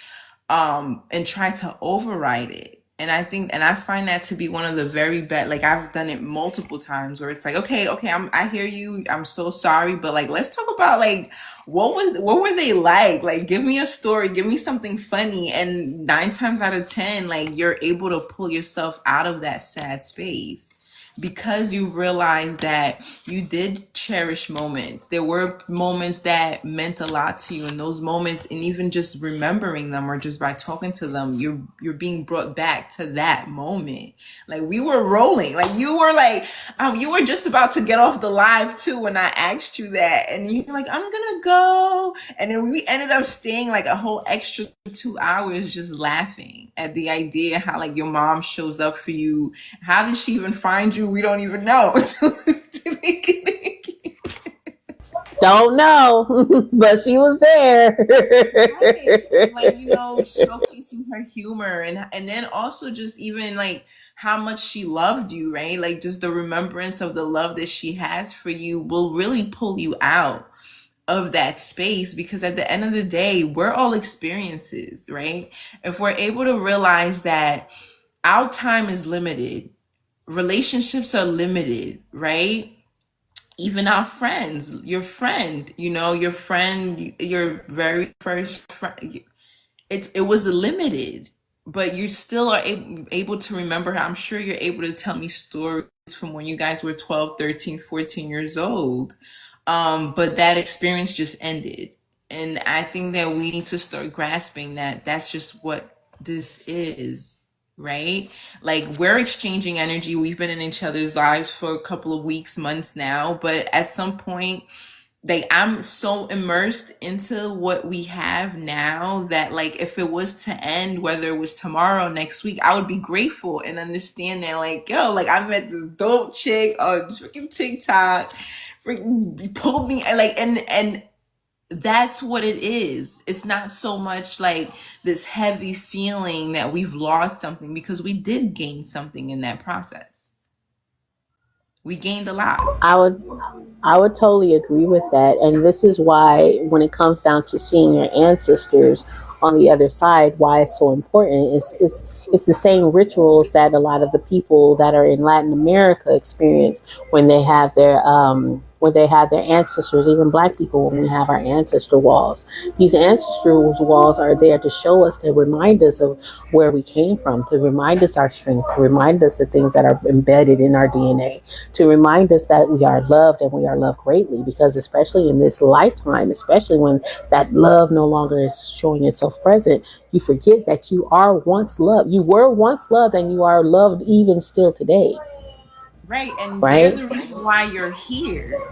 and try to override it. And I find that to be one of the very best. Like I've done it multiple times where it's like, okay, I hear you. I'm so sorry, but like, let's talk about like, what were they like? Like, give me a story, give me something funny. And 9 times out of 10, like you're able to pull yourself out of that sad space because you've realized that you did cherish moments. There were moments that meant a lot to you, and those moments, and even just remembering them or just by talking to them, you're being brought back to that moment. Like we were rolling, like you were just about to get off the live too when I asked you that, and you're like, I'm gonna go, and then we ended up staying like a whole extra 2 hours just laughing at the idea how like your mom shows up for you. How did she even find you? We don't even know. Don't know, but she was there. Right. Like, showcasing her humor, and then also just even like how much she loved you, right? Like just the remembrance of the love that she has for you will really pull you out of that space, because at the end of the day, we're all experiences, right? If we're able to realize that our time is limited, relationships are limited, right? Even our friends, your friend, your very first friend, it was limited, but you still are able to remember. I'm sure you're able to tell me stories from when you guys were 12, 13, 14 years old. But that experience just ended. And I think that we need to start grasping that that's just what this is. right? Like we're exchanging energy. We've been in each other's lives for a couple of weeks, months now, but at some point, like I'm so immersed into what we have now that like if it was to end, whether it was tomorrow, next week, I would be grateful and understand that like, yo, like I met this dope chick on freaking TikTok, freaking pulled me and like and that's what it is. It's not so much like this heavy feeling that we've lost something because we did gain something in that process. We gained a lot. I would totally agree with that. And this is why, when it comes down to seeing your ancestors on the other side, why it's so important. It's the same rituals that a lot of the people that are in Latin America experience when they have their ancestors, even Black people, when we have our ancestor walls. These ancestor walls are there to show us, to remind us of where we came from, to remind us our strength, to remind us the things that are embedded in our DNA, to remind us that we are loved and we are loved greatly. Because especially in this lifetime, especially when that love no longer is showing itself present, you forget that you are once loved. You were once loved and you are loved even still today. Right. And they're Right? the reason why you're here.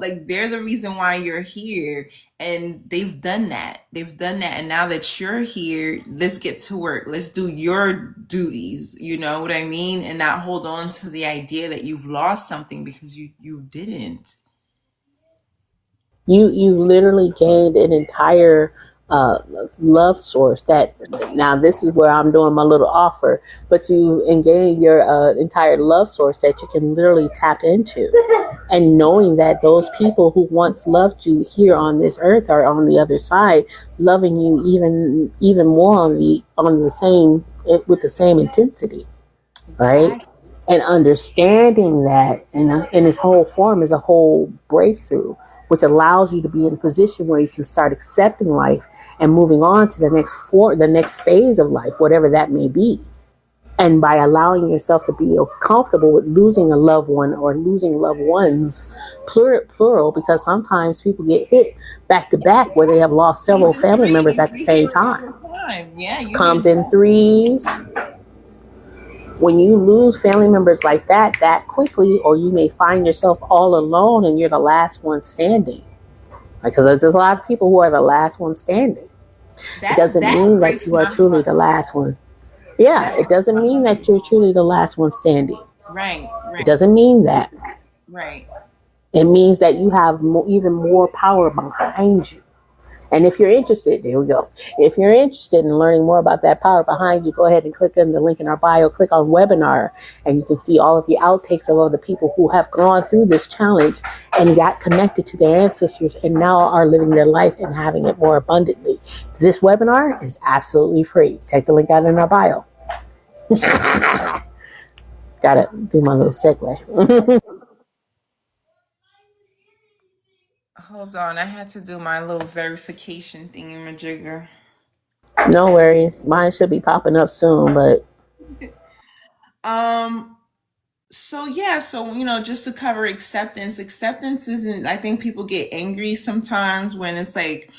Like they're the reason why you're here. And they've done that. They've done that. And now that you're here, let's get to work. Let's do your duties. You know what I mean? And not hold on to the idea that you've lost something because you didn't. You literally gained an entire uh, love source. That now this is where I'm doing my little offer, but you gained your entire love source that you can literally tap into, and knowing that those people who once loved you here on this earth are on the other side, loving you even more on the same, with the same intensity, right? Exactly. And understanding that in its whole form is a whole breakthrough, which allows you to be in a position where you can start accepting life and moving on to the next phase of life, whatever that may be. And by allowing yourself to be comfortable with losing a loved one or losing loved ones, plural, because sometimes people get hit back to back where they have lost several family members at the You same hear it time. all the time. Yeah, you hear Comes in threes. When you lose family members like that quickly, or you may find yourself all alone and you're the last one standing. Because there's a lot of people who are the last one standing. It doesn't that mean that breaks you are my truly heart. the last one. Yeah, That it doesn't mean that you're truly the last one standing. right, It right, doesn't mean that. right. It means that you have even more power behind you. And if you're interested, there we go. If you're interested in learning more about that power behind you, go ahead and click on the link in our bio, click on webinar, and you can see all of the outtakes of other people who have gone through this challenge and got connected to their ancestors and now are living their life and having it more abundantly. This webinar is absolutely free. Check the link out in our bio. Gotta do my little segue. Hold on, I had to do my little verification thingy-majigger. No worries. Mine should be popping up soon, but Um, so yeah, so just to cover acceptance, acceptance isn't, I think people get angry sometimes when it's like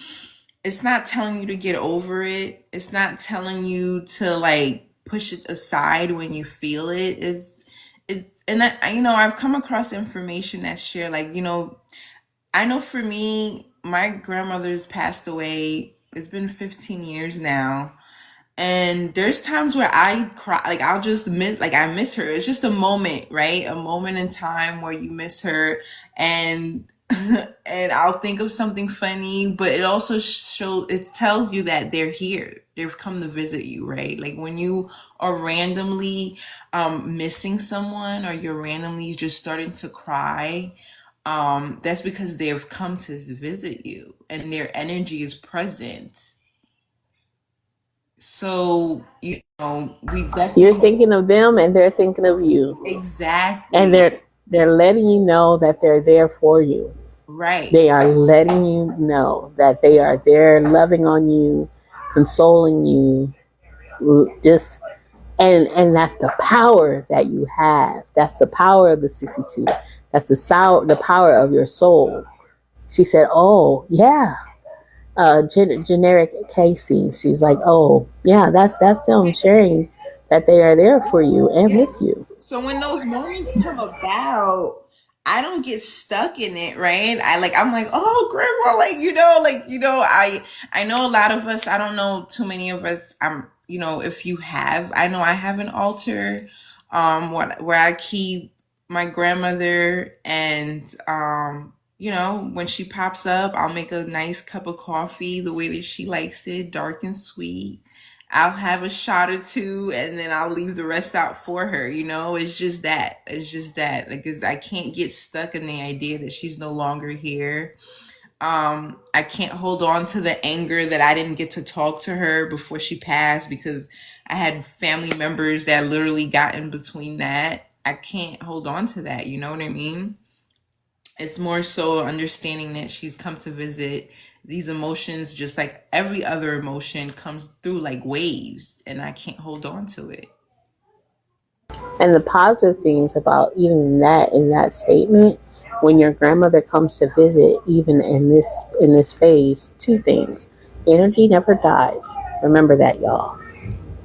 it's not telling you to get over it. It's not telling you to like push it aside when you feel it. It's and I've come across information that share like, I know for me, my grandmother's passed away. It's been 15 years now. And there's times where I cry, like I'll just miss, like I miss her. It's just a moment, right? A moment in time where you miss her, and and I'll think of something funny, but it also it tells you that they're here. They've come to visit you, right? Like when you are randomly missing someone, or you're randomly just starting to cry, that's because they've come to visit you, and their energy is present. So, we you're definitely thinking of them and they're thinking of you. And exactly they're letting you know that they're there for you. right. They are letting you know that they are there, loving on you, consoling you. Just and that's the power that you have. That's the power of the 62. That's the power of your soul. She said, "Oh yeah, generic Casey. She's like, oh yeah, that's them sharing that they are there for you and Yeah. with you. So when those moments come about, I don't get stuck in it, right? I'm like, oh grandma, I know a lot of us, I don't know too many of us, if you have, I know I have an altar where I keep my grandmother, and when she pops up, I'll make a nice cup of coffee the way that she likes it, dark and sweet. I'll have a shot or two, and then I'll leave the rest out for her. It's just that. It's just that. Because I can't get stuck in the idea that she's no longer here. I can't hold on to the anger that I didn't get to talk to her before she passed, because I had family members that literally got in between that. I can't hold on to that. You know what I mean? It's more so understanding that she's come to visit. These emotions, just like every other emotion, comes through like waves, and I can't hold on to it. And the positive things about even that in that statement, when your grandmother comes to visit, even in this phase, two things: energy never dies. Remember that, y'all.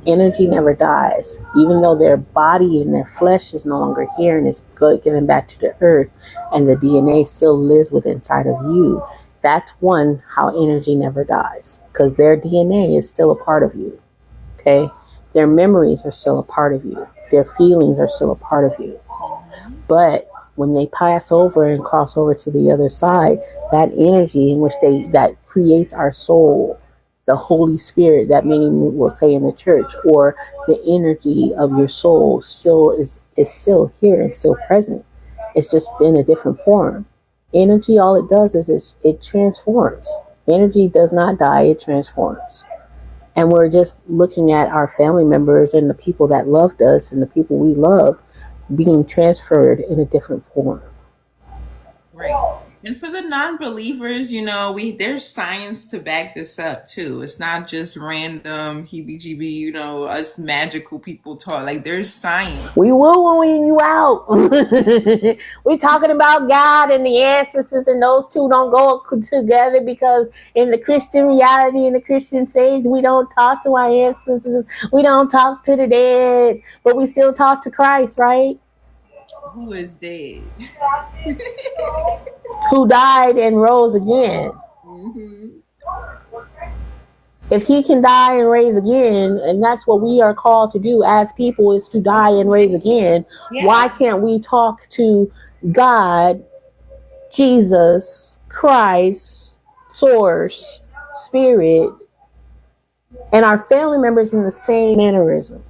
Energy never dies, even though their body and their flesh is no longer here and is given back to the earth, and the DNA still lives within inside of you. That's one, how energy never dies, because their DNA is still a part of you. Okay, their memories are still a part of you. Their feelings are still a part of you. But when they pass over and cross over to the other side, that energy in which that creates our soul, the Holy Spirit, that many will say in the church, or the energy of your soul still is still here and still present. It's just in a different form. Energy, all it does is it transforms. Energy does not die, it transforms. And we're just looking at our family members and the people that loved us and the people we love being transferred in a different form. Right. And for the non-believers, there's science to back this up too. It's not just random heebie-jeebie, us magical people talk. Like, there's science. We will when you out. We talking about God and the ancestors, and those two don't go together, because in the Christian reality, in the Christian faith, we don't talk to our ancestors. We don't talk to the dead, but we still talk to Christ, right? Who is dead? Who died and rose again. Hmm. If he can die and raise again, and that's what we are called to do as people, is to die and raise again, Yeah. why can't we talk to God, Jesus, Christ, Source, Spirit, and our family members in the same mannerism?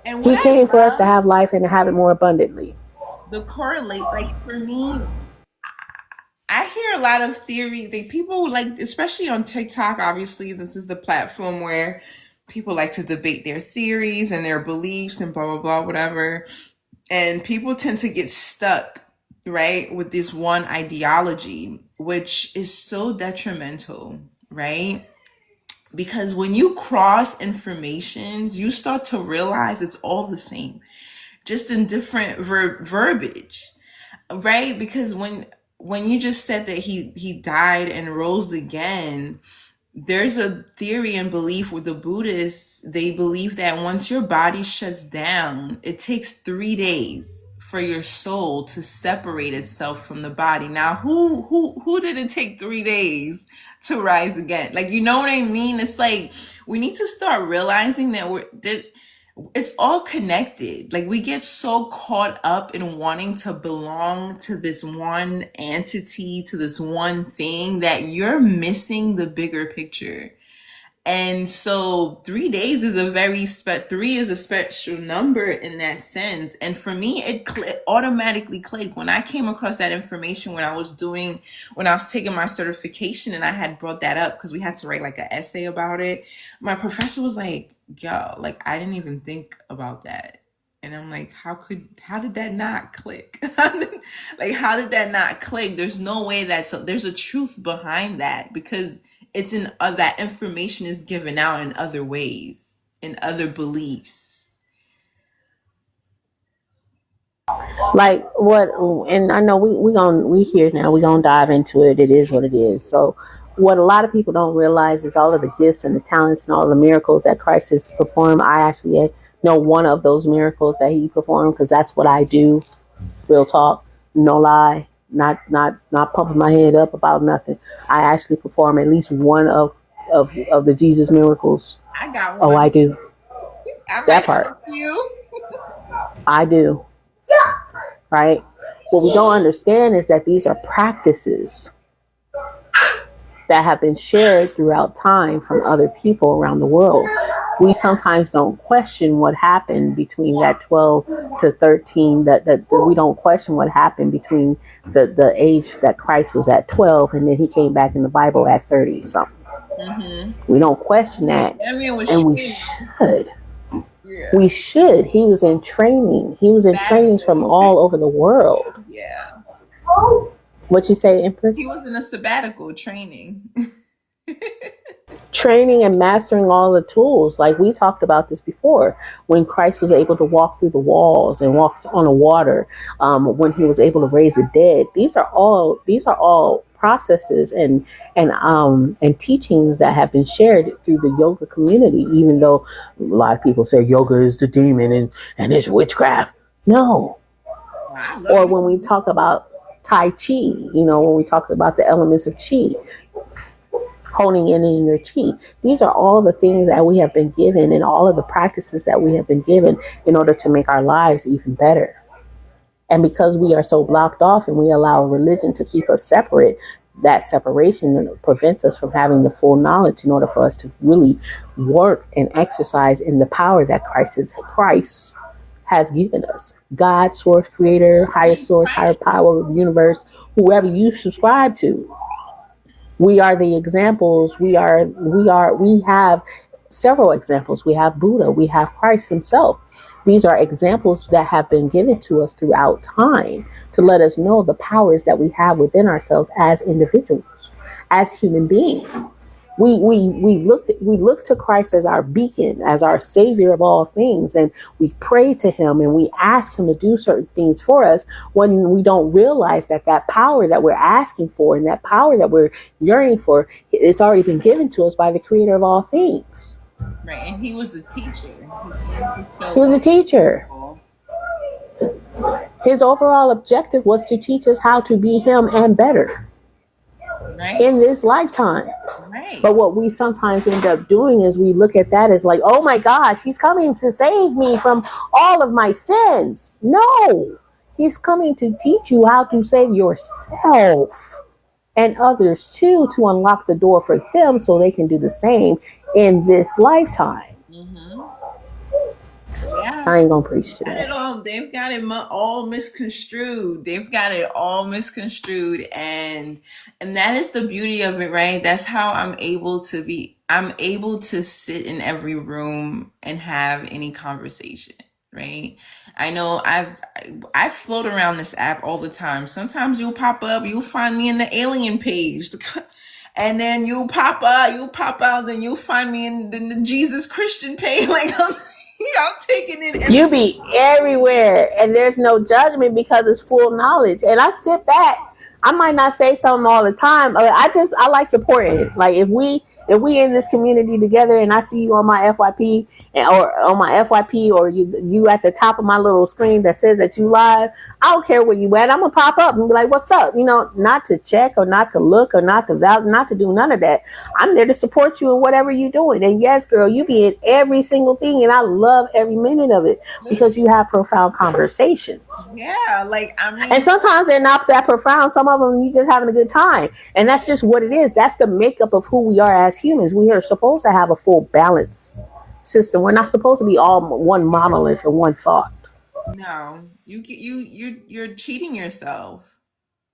And He what I came for us to love, have life and to have it more abundantly. the correlate, like for me, I hear a lot of theory. People like, especially on TikTok, obviously, this is the platform where people like to debate their theories and their beliefs and blah, blah, blah, whatever. And people tend to get stuck, right, with this one ideology, which is so detrimental, right? Because when you cross informations, you start to realize it's all the same, just in different verbiage, right? Because when you just said that he died and rose again, there's a theory and belief with the Buddhists. They believe that once your body shuts down, it takes 3 days for your soul to separate itself from the body. Now, who did it take 3 days to rise again? Like, you know what I mean? It's like we need to start realizing that it's all connected. Like, we get so caught up in wanting to belong to this one entity, to this one thing, that you're missing the bigger picture. And so 3 days is three is a special number in that sense. And for me, it automatically clicked when I came across that information when I was taking my certification, and I had brought that up because we had to write like an essay about it. My professor was like, yo, like, I didn't even think about that. And I'm like, how did that not click? Like, how did that not click? There's no way there's a truth behind that, because it's that information is given out in other ways, in other beliefs. Like what? And I know we here now. We gonna dive into it. It is what it is. So what a lot of people don't realize is all of the gifts and the talents and all the miracles that Christ has performed. I actually know one of those miracles that he performed because that's what I do. Real talk, no lie, not pumping my head up about nothing. I actually perform at least one of the Jesus miracles. I got Oh, one. I do. I That might part. help you. I do. Right? What we don't understand is that these are practices that have been shared throughout time from other people around the world. We sometimes don't question what happened between that 12 to 13, that we don't question what happened between the age that Christ was at 12 and then he came back in the Bible at 30 something. Mm-hmm. We don't question that. And we should. Yeah. We should. He was in training. He was in trainings from all over the world. Yeah. What you say, Empress? He was in a sabbatical training. Training and mastering all the tools. Like we talked about this before, when Christ was able to walk through the walls and walk on the water, when he was able to raise the dead. These are all processes and teachings that have been shared through the yoga community, even though a lot of people say yoga is the demon and it's witchcraft. No. Or when we talk about Tai Chi, when we talk about the elements of Chi, honing in your Chi. These are all the things that we have been given and all of the practices that we have been given in order to make our lives even better. And because we are so blocked off and we allow religion to keep us separate, that separation prevents us from having the full knowledge in order for us to really work and exercise in the power that Christ has given us. God, source, creator, higher source, higher power of the universe, whoever you subscribe to. We are the examples. We have several examples. We have Buddha. We have Christ himself. These are examples that have been given to us throughout time to let us know the powers that we have within ourselves as individuals, as human beings. We look to Christ as our beacon, as our savior of all things, and we pray to him and we ask him to do certain things for us when we don't realize that power that we're asking for and that power that we're yearning for, it's already been given to us by the creator of all things. Right, and he was the teacher. He was a teacher. His overall objective was to teach us how to be him and better. Right. In this lifetime. Right. But what we sometimes end up doing is we look at that as like, oh my gosh, he's coming to save me from all of my sins. No, he's coming to teach you how to save yourself and others too, to unlock the door for them so they can do the same in this lifetime. Mm-hmm. Yeah. I ain't gonna preach today. They've got it all misconstrued. And that is the beauty of it, right? That's how I'm able to sit in every room and have any conversation, right? I know I float around this app all the time. Sometimes you'll pop up, you'll find me in the alien page. And then you'll pop out, then you'll find me in the Jesus Christian page. Like I'm taking it. You be everywhere, and there's no judgment because it's full knowledge. And I sit back. I might not say something all the time. I like supporting it. Like if we in this community together, and I see you on my FYP or you at the top of my little screen that says that you live, I don't care where you at. I'm gonna pop up and be like, "What's up?" Not to check or not to look or not to do none of that. I'm there to support you in whatever you're doing. And yes, girl, you be in every single thing, and I love every minute of it because you have profound conversations. Yeah, and sometimes they're not that profound. Some of them you just having a good time, and that's just what it is. That's the makeup of who we are as humans. We are supposed to have a full balance system. We're not supposed to be all one monolith or one thought. No, you're cheating yourself.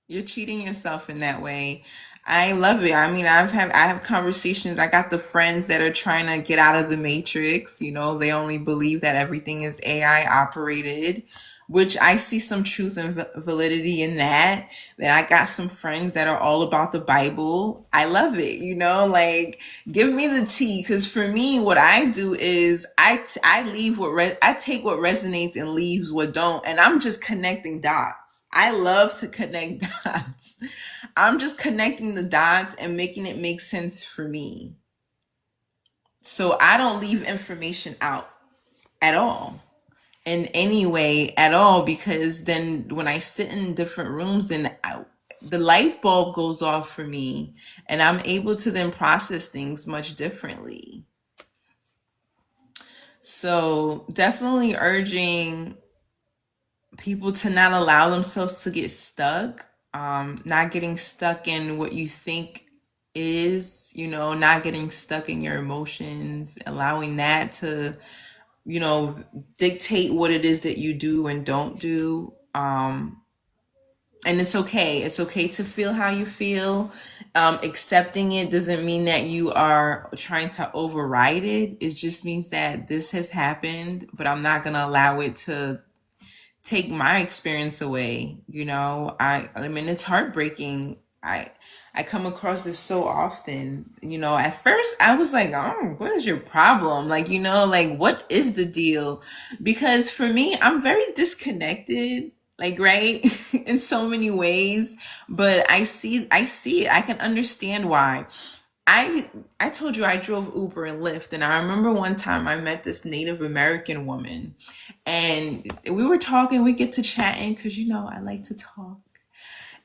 You're cheating yourself in that way. I love it. I mean, I have conversations. I got the friends that are trying to get out of the matrix. They only believe that everything is AI operated, which I see some truth and validity in that. Then I got some friends that are all about the Bible. I love it. Give me the tea. Because for me, what I do is I take what resonates and leaves what don't. And I'm just connecting dots. I love to connect dots. I'm just connecting the dots and making it make sense for me. So I don't leave information out at all, in any way at all, because then when I sit in different rooms, then the light bulb goes off for me and I'm able to then process things much differently. So definitely urging people to not allow themselves to get stuck, not getting stuck in what you think is, not getting stuck in your emotions, allowing that to, dictate what it is that you do and don't do. And it's okay. It's okay to feel how you feel. Accepting it doesn't mean that you are trying to override it. It just means that this has happened, but I'm not going to allow it to take my experience away. I mean, it's heartbreaking. I come across this so often. At first I was like, oh, what is your problem? Like, like, what is the deal? Because for me, I'm very disconnected, like, right, in so many ways. But I see it. I can understand why. I told you I drove Uber and Lyft, and I remember one time I met this Native American woman, and we were talking. We get to chatting because I like to talk,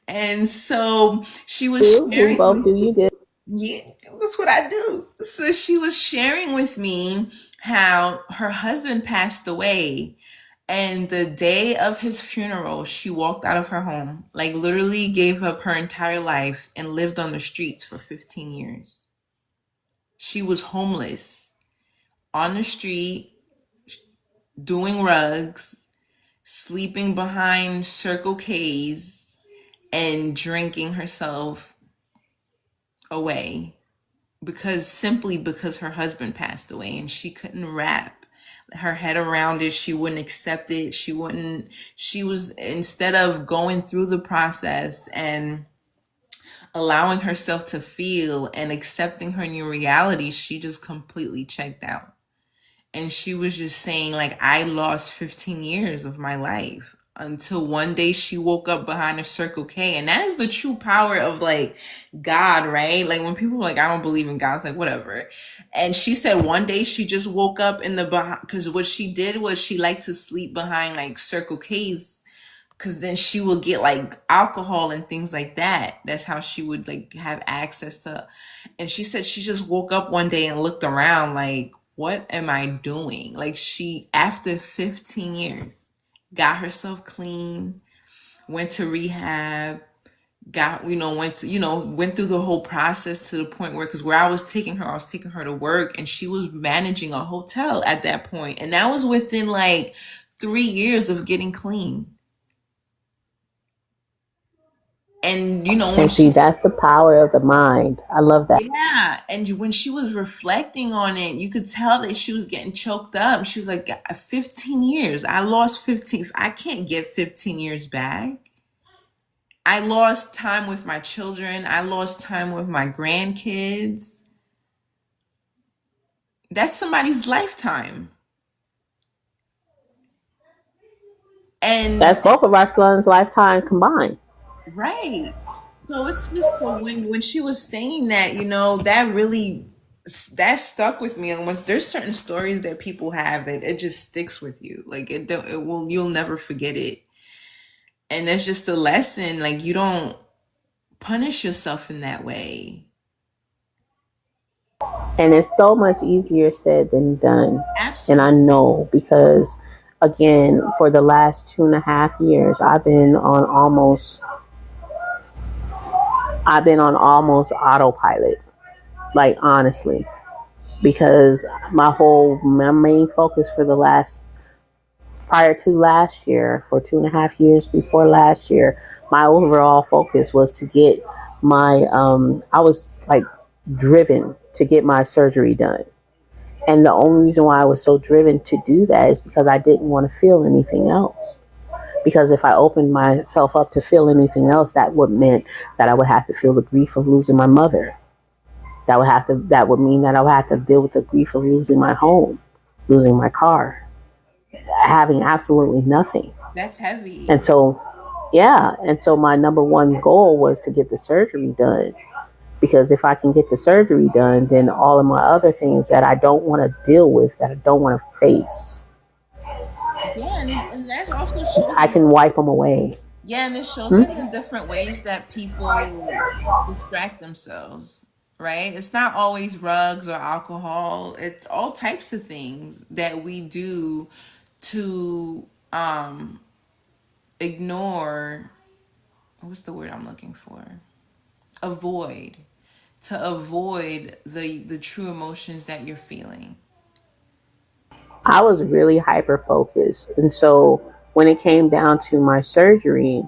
and so she was We sharing both with, do. You did. yeah, that's what I do. So she was sharing with me how her husband passed away, and the day of his funeral, she walked out of her home, like literally gave up her entire life and lived on the streets for 15 years. She was homeless on the street, doing rugs, sleeping behind Circle K's, and drinking herself away because her husband passed away and she couldn't wrap her head around it. She wouldn't accept it. She was, instead of going through the process and allowing herself to feel and accepting her new reality, she just completely checked out. And she was just saying, like, I lost 15 years of my life until one day she woke up behind a Circle K. And that is the true power of, like, God, right? Like, when people are like, I don't believe in God, it's like, whatever. And she said one day she just woke up in the, because what she did was she liked to sleep behind, like, Circle K's, because then she would get, like, alcohol and things like that. That's how she would, like, have access to. And she said she just woke up one day and looked around like, what am I doing? Like, she, after 15 years, got herself clean, went to rehab, went through the whole process to the point where, because where I was taking her to work, and she was managing a hotel at that point. And that was within like 3 years of getting clean. And when And see, that's the power of the mind. I love that. yeah, and when she was reflecting on it, you could tell that she was getting choked up. She was like, 15 years. I lost 15. I can't get 15 years back. I lost time with my children. I lost time with my grandkids. That's somebody's lifetime. And That's both of our sons' lifetime combined. right. So it's just, so when she was saying that, that really, that stuck with me. And once there's certain stories that people have that it just sticks with you, like you'll never forget it. And that's just a lesson. Like, you don't punish yourself in that way. And it's so much easier said than done. And I Absolutely. know because, again, for the last 2.5 years, I've been on almost autopilot. Like, honestly, because my main focus for prior to last year, for 2.5 years before last year, my overall focus was to get I was like driven to get my surgery done. And the only reason why I was so driven to do that is because I didn't want to feel anything else. Because if I opened myself up to feel anything else, that would mean that I would have to feel the grief of losing my mother. That would mean that I would have to deal with the grief of losing my home, losing my car, having absolutely nothing. That's heavy. And so Yeah, and so my number one goal was to get the surgery done, because if I can get the surgery done, then all of my other things that I don't want to deal with, that I don't want to face, Yeah, and that also shows I you. can wipe them away. Yeah, and it shows Hmm? in the different ways that people distract themselves, right? It's not always drugs or alcohol. It's all types of things that we do to ignore, what's the word I'm looking for? Avoid. To avoid the true emotions that you're feeling. I was really hyper focused. And so when it came down to my surgery,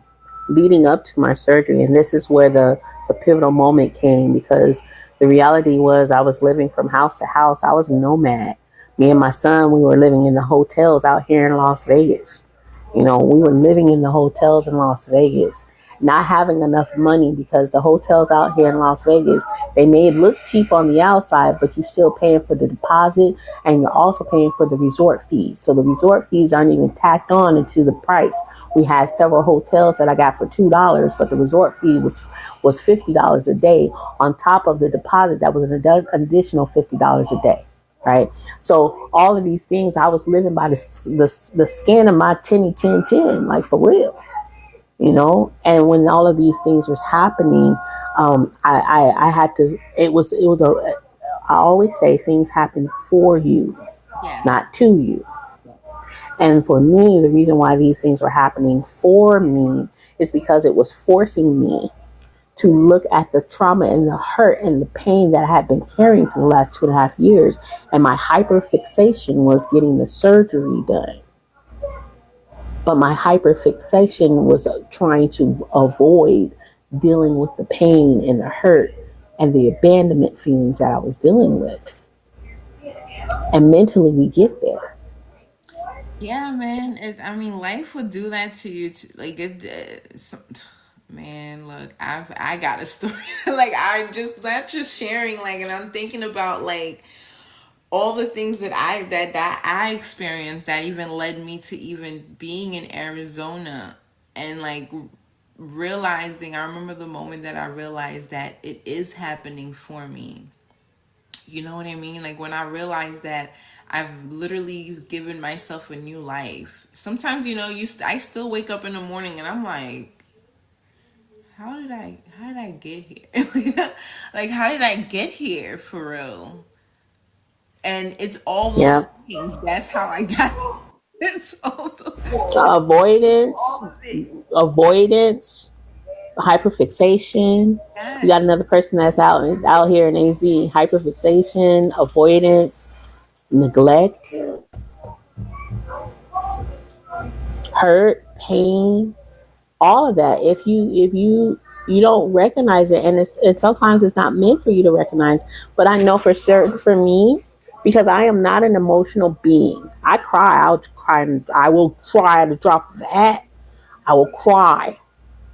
leading up to my surgery, and this is where the pivotal moment came, because the reality was I was living from house to house. I was a nomad. Me and my son, we were living in the hotels out here in Las Vegas. You know, we were living in the hotels in Las Vegas, not having enough money, because the hotels out here in Las Vegas, they may look cheap on the outside, but you're still paying for the deposit, and you're also paying for the resort fees. So the resort fees aren't even tacked on into the price. We had several hotels that I got for $2, but the resort fee was $50 a day on top of the deposit. That was an additional $50 a day. Right. So all of these things, I was living by the skin of my chinny chin chin, like for real, you know. And when all of these things was happening, I had to. It was a. I always say things happen for you, Yeah. not to you. And for me, the reason why these things were happening for me is because it was forcing me to look at the trauma and the hurt and the pain that I had been carrying for the last 2.5 years. And my hyperfixation was getting the surgery done. But my hyperfixation was trying to avoid dealing with the pain and the hurt and the abandonment feelings that I was dealing with. And mentally, we get there. Yeah, man. I mean, life would do that to you. Like man. Look, I got a story. Like I just not just sharing. Like, and I'm thinking about like all the things that I experienced that even led me to even being in Arizona, and like realizing. I remember the moment that I realized that it is happening for me. You know what I mean? Like when I realized that I've literally given myself a new life. Sometimes, I still wake up in the morning and I'm like, how did I get here? Like how did I get here for real? And it's all Yeah. those things. That's how I got it's all those Avoidance, all of it. avoidance, hyperfixation. You Yes. got another person that's out here in AZ. Hyperfixation, avoidance, neglect, hurt, pain, all of that. If you don't recognize it, and sometimes it's not meant for you to recognize. But I know for certain for me, because I am not an emotional being. I cry. I'll cry. I will cry at a drop of a hat. I will cry.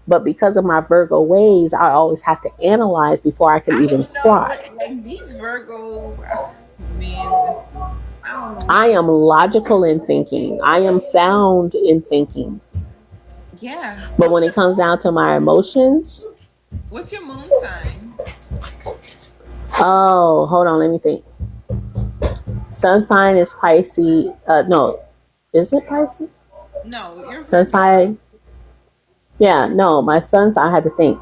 But because of my Virgo ways, I always have to analyze before I can I even don't know. cry. Like these Virgos, man, I don't know. I am logical in thinking. I am sound in thinking. Yeah. But when it comes down to my emotions, What's your moon sign? oh, hold on, let me think. Sun sign is Pisces. No, is it Pisces? No, you're Sun Virgo. sign. Yeah, no, my sun sign. I had to think.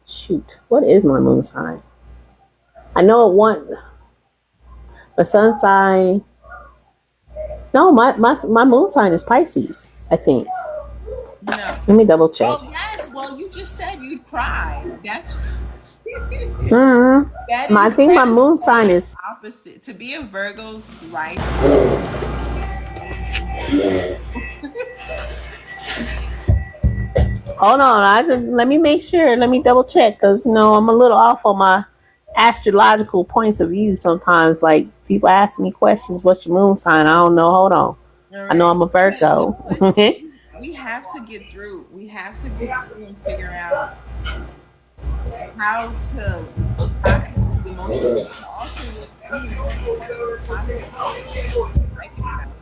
Shoot, what is my moon sign? I know it one. My sun sign. No, my moon sign is Pisces. I think. No. Let me double check. Oh yes. Well, you just said you'd cry. That's I think that my is moon sign is. opposite. To be a Virgo's life is extremely Hold on, let me make sure. Let me double check, because I'm a little off on my astrological points of view sometimes. Like people ask me questions, "What's your moon sign?" I don't know. Hold on. all I know right. I'm a But Virgo. we have to get through. We have to get through and figure out how to process these emotions, and also have to process them and recognize them.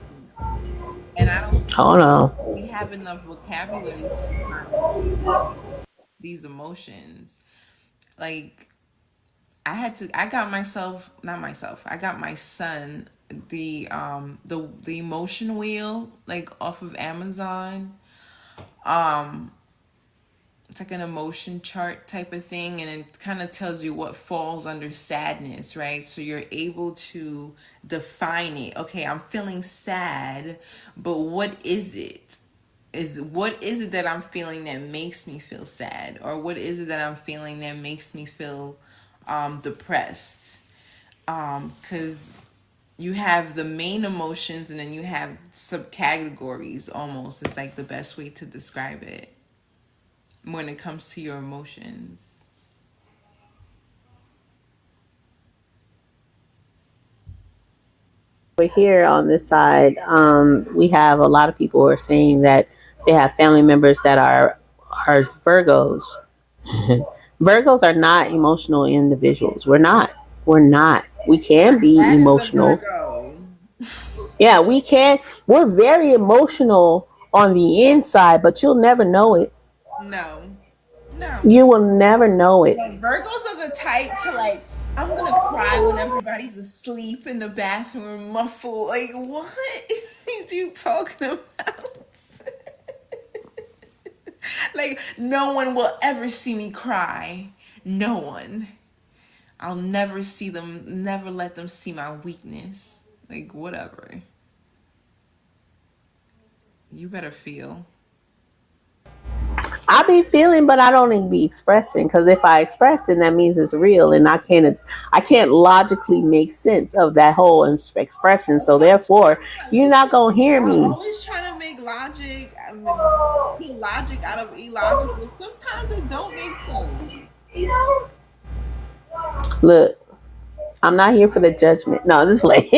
And I don't think Hold on. we have enough vocabulary to define these emotions. Like I got myself, not myself, I got my son the emotion wheel, like off of Amazon. It's like an emotion chart type of thing, and it kind of tells you what falls under sadness, right? So you're able to define it. Okay, I'm feeling sad, but what is it? What is it that I'm feeling that makes me feel sad, or what is it that I'm feeling that makes me feel depressed? Because you have the main emotions, and then you have subcategories. Almost, it's like the best way to describe it when it comes to your emotions. Over here on this side, we have a lot of people who are saying that they have family members that are Virgos. Virgos are not emotional individuals. We're not. We're not. We can be That is a emotional. Virgo. Yeah, we can. We're very emotional on the inside, but you'll never know it. No, no. You will never know it. No, Virgos are the type to like, I'm gonna cry when everybody's asleep in the bathroom, muffled. Like, what are you talking about? Like, no one will ever see me cry. No one. I'll never see them, never let them see my weakness. Like, whatever. You better feel. I be feeling, but I don't even be expressing. Because if I express, then that means it's real, and I can't logically make sense of that whole expression. So therefore, you're not gonna hear I'm me. always trying to make logic, pull logic out of illogical. Sometimes it don't make sense. Look, I'm not here for the judgment. No, this play.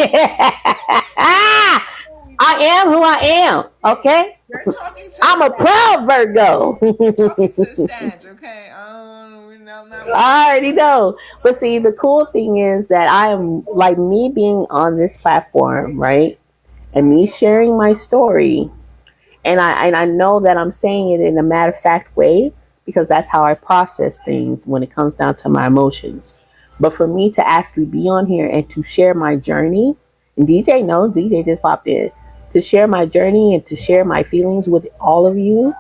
I am who I am. Okay. You're talking to I'm a proud Virgo. talking to Sag, okay? No, not I already know. But see, the cool thing is that I am like me being on this platform, right? And me sharing my story. And I know that I'm saying it in a matter of fact way because that's how I process things when it comes down to my emotions. But for me to actually be on here and to share my journey, and DJ knows, DJ just popped in, to share my journey and to share my feelings with all of you,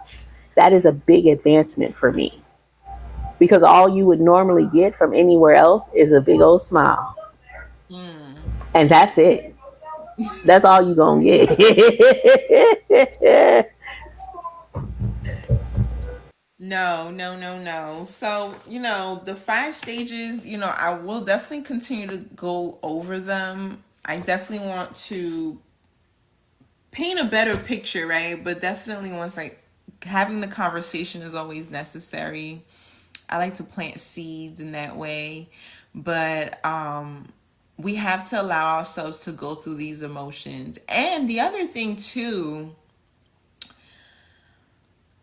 that is a big advancement for me. Because all you would normally get from anywhere else is a big old smile. And that's it. That's all you gonna get. No. So, the 5 stages, I will definitely continue to go over them. I definitely want to paint a better picture, right? But definitely once like having the conversation is always necessary. I like to plant seeds in that way. But we have to allow ourselves to go through these emotions. And the other thing too,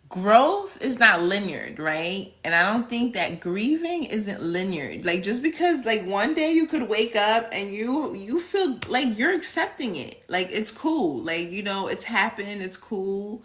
growth is not linear, right? And I don't think that grieving isn't linear. Like just because like one day you could wake up and you feel like you're accepting it. Like it's cool. Like it's happened, it's cool.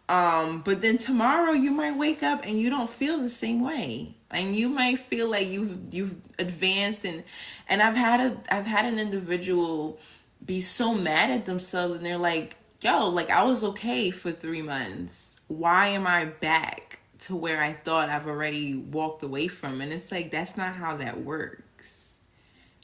But then tomorrow you might wake up and you don't feel the same way. And you might feel like you've advanced, and I've had an individual be so mad at themselves, and they're like, yo, like I was okay for 3 months. Why am I back to where I thought I've already walked away from? And it's like, that's not how that works.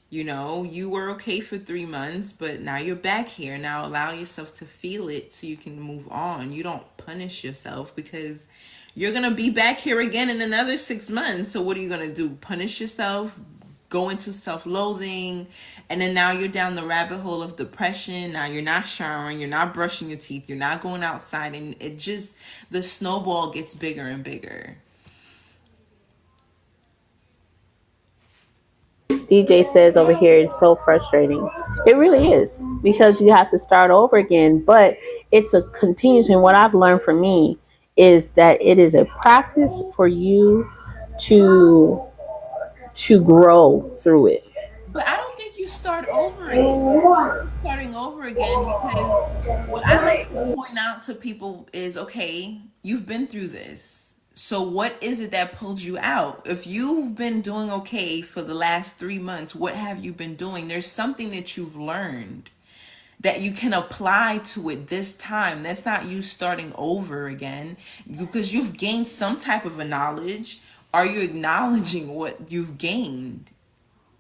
You were okay for 3 months, but now you're back here. Now allow yourself to feel it so you can move on. You don't punish yourself because you're going to be back here again in another 6 months. So what are you going to do? Punish yourself? Go into self-loathing, and then now you're down the rabbit hole of depression. Now you're not showering, you're not brushing your teeth, you're not going outside, and the snowball gets bigger and bigger. DJ says over here, it's so frustrating. It really is because you have to start over again, but it's a continuation. What I've learned from me is that it is a practice for you to grow through it. But I don't think you start over again. Starting over again because what I like to point out to people is, okay, you've been through this. So what is it that pulled you out? If you've been doing okay for the last 3 months, what have you been doing? There's something that you've learned that you can apply to it this time. That's not you starting over again because you've gained some type of a knowledge. Are you acknowledging what you've gained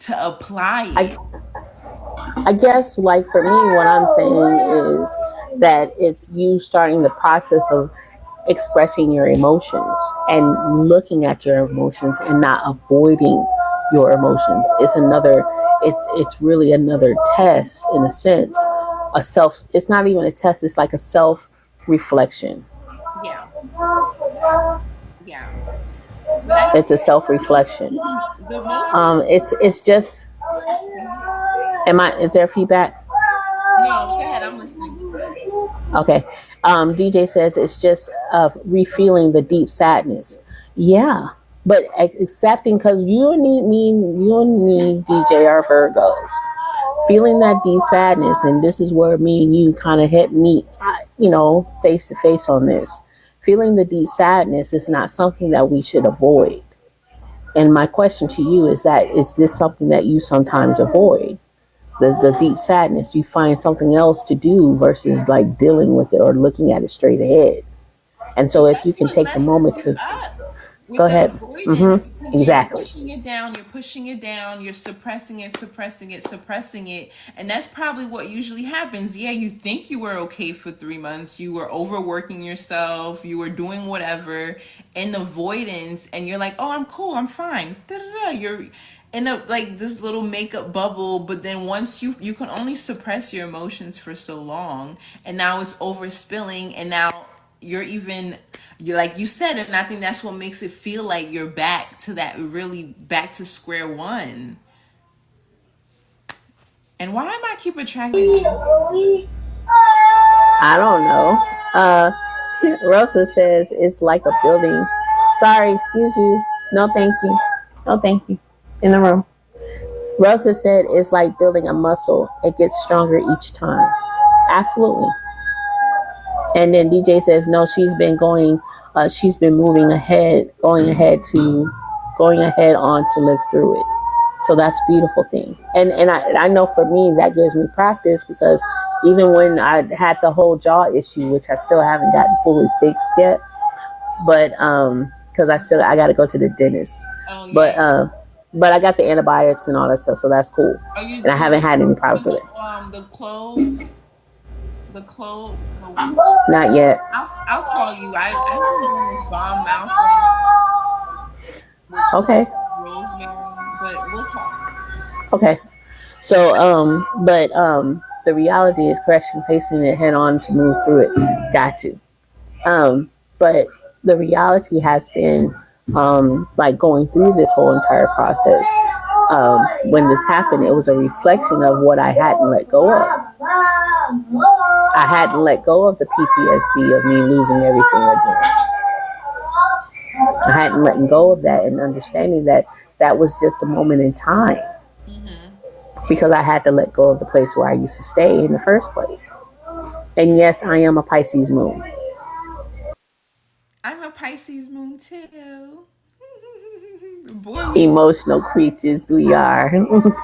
to apply it? I guess, like for me, what I'm saying is that it's you starting the process of expressing your emotions and looking at your emotions and not avoiding your emotions. It's really another test in a sense. It's not even a test, it's like a self reflection. Yeah. Yeah. It's a self reflection. The most. It's just. Is there feedback? No, go ahead. I'm listening to it. Okay. DJ says it's just refeeling the deep sadness. Yeah, but accepting, because you and me, DJ, are Virgos. Feeling that deep sadness, and this is where me and you kind of hit meet, face to face on this. Feeling the deep sadness is not something that we should avoid. And my question to you is this something that you sometimes avoid? The deep sadness, you find something else to do versus like dealing with it or looking at it straight ahead. And so if you can take the moment to go ahead. Exactly. You're pushing it down, you're suppressing it, and that's probably what usually happens. Yeah, you think you were okay for 3 months, you were overworking yourself, you were doing whatever in avoidance, and you're like, oh, I'm cool, I'm fine. You're in like this little makeup bubble, but then once you can only suppress your emotions for so long, and now it's overspilling, and now you're like you said, and I think that's what makes it feel like you're back to square one. And why am I keep attracting? I don't know. Rosa says it's like a building. Sorry, excuse you. No, thank you. No, thank you. In the room. Rosa said it's like building a muscle. It gets stronger each time. Absolutely. And then DJ says no, she's been moving ahead, going ahead on to live through it. So that's a beautiful thing. And I know for me that gives me practice, because even when I had the whole jaw issue, which I still haven't gotten fully fixed yet, but because I got to go to the dentist. Oh, yeah. But I got the antibiotics and all that stuff, so that's cool. And I haven't had any problems with it. The clove. Not yet. I'll call you. I have bomb mouth. Okay. Rosemary, but we'll talk. Okay. So the reality is correction, facing it head on to move through it. Got you. But the reality has been like going through this whole entire process. When this happened, it was a reflection of what I hadn't let go of. I hadn't let go of the PTSD of me losing everything again. I hadn't let go of that, and understanding that was just a moment in time. Mm-hmm. Because I had to let go of the place where I used to stay in the first place. And yes, I am a Pisces moon. I'm a Pisces moon too. Emotional creatures we are.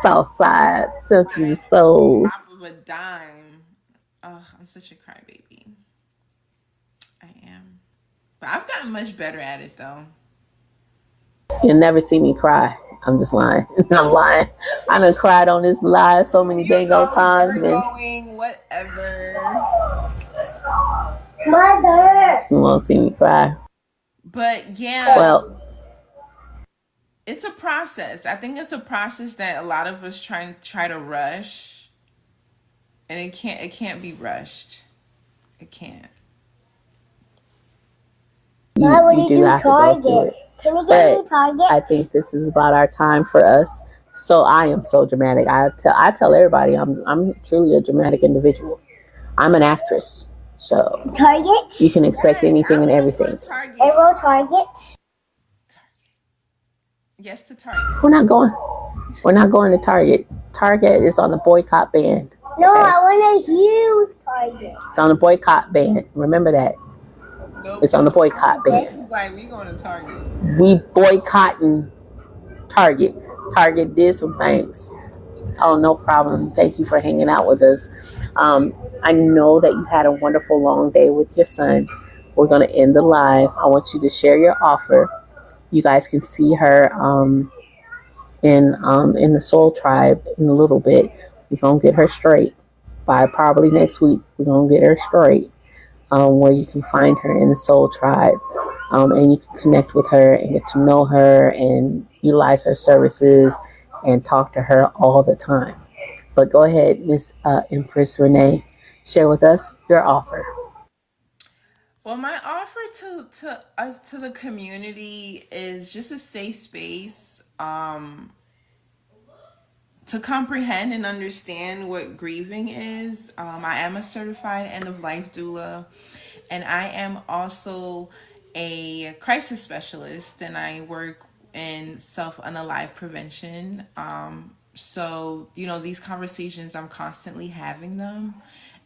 Southside, sensitive soul. Top of a dime. Oh, I'm such a crybaby. I am. But I've gotten much better at it though. You'll never see me cry. I'm just lying. I'm lying. I done cried on this live so many dang old times, man. Whatever. Mother. You won't see me cry. But yeah. Well, it's a process. I think it's a process that a lot of us try to rush, and it can't be rushed. It can't. You do have to go through it. Can you get me Target? I think this is about our time for us. So I am so dramatic. I tell everybody I'm truly a dramatic individual. I'm an actress. So Target? You can expect anything and everything. Arrow Targets? Yes, to Target. We're not going. We're not going to Target. Target is on the boycott ban. No, okay. I want to use Target. It's on the boycott ban. Remember that. Nope. It's on the boycott ban. This is like we going to Target. We boycotting Target. Target did some things. Oh, no problem. Thank you for hanging out with us. I know that you had a wonderful long day with your son. We're going to end the live. I want you to share your offer. You guys can see her in the Soul Tribe in a little bit. We're going to get her straight. By probably next week, we're going to get her straight. Where you can find her in the Soul Tribe. And you can connect with her and get to know her and utilize her services and talk to her all the time. But go ahead, Miss Empress Renee, share with us your offer. Well, my offer to us, to the community, is just a safe space to comprehend and understand what grieving is. I am a certified end-of-life doula, and I am also a crisis specialist, and I work in self-unalive prevention. So, these conversations, I'm constantly having them.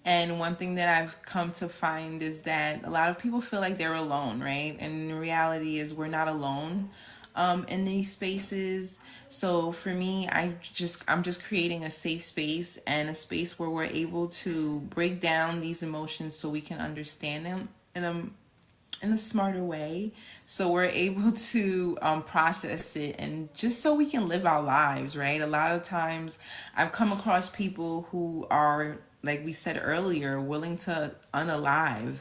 And one thing that I've come to find is that a lot of people feel like they're alone, right? And the reality is we're not alone in these spaces. So for me, I'm just creating a safe space and a space where we're able to break down these emotions so we can understand them in a smarter way, so we're able to process it, and just so we can live our lives, right? A lot of times I've come across people who are, like we said earlier, willing to unalive.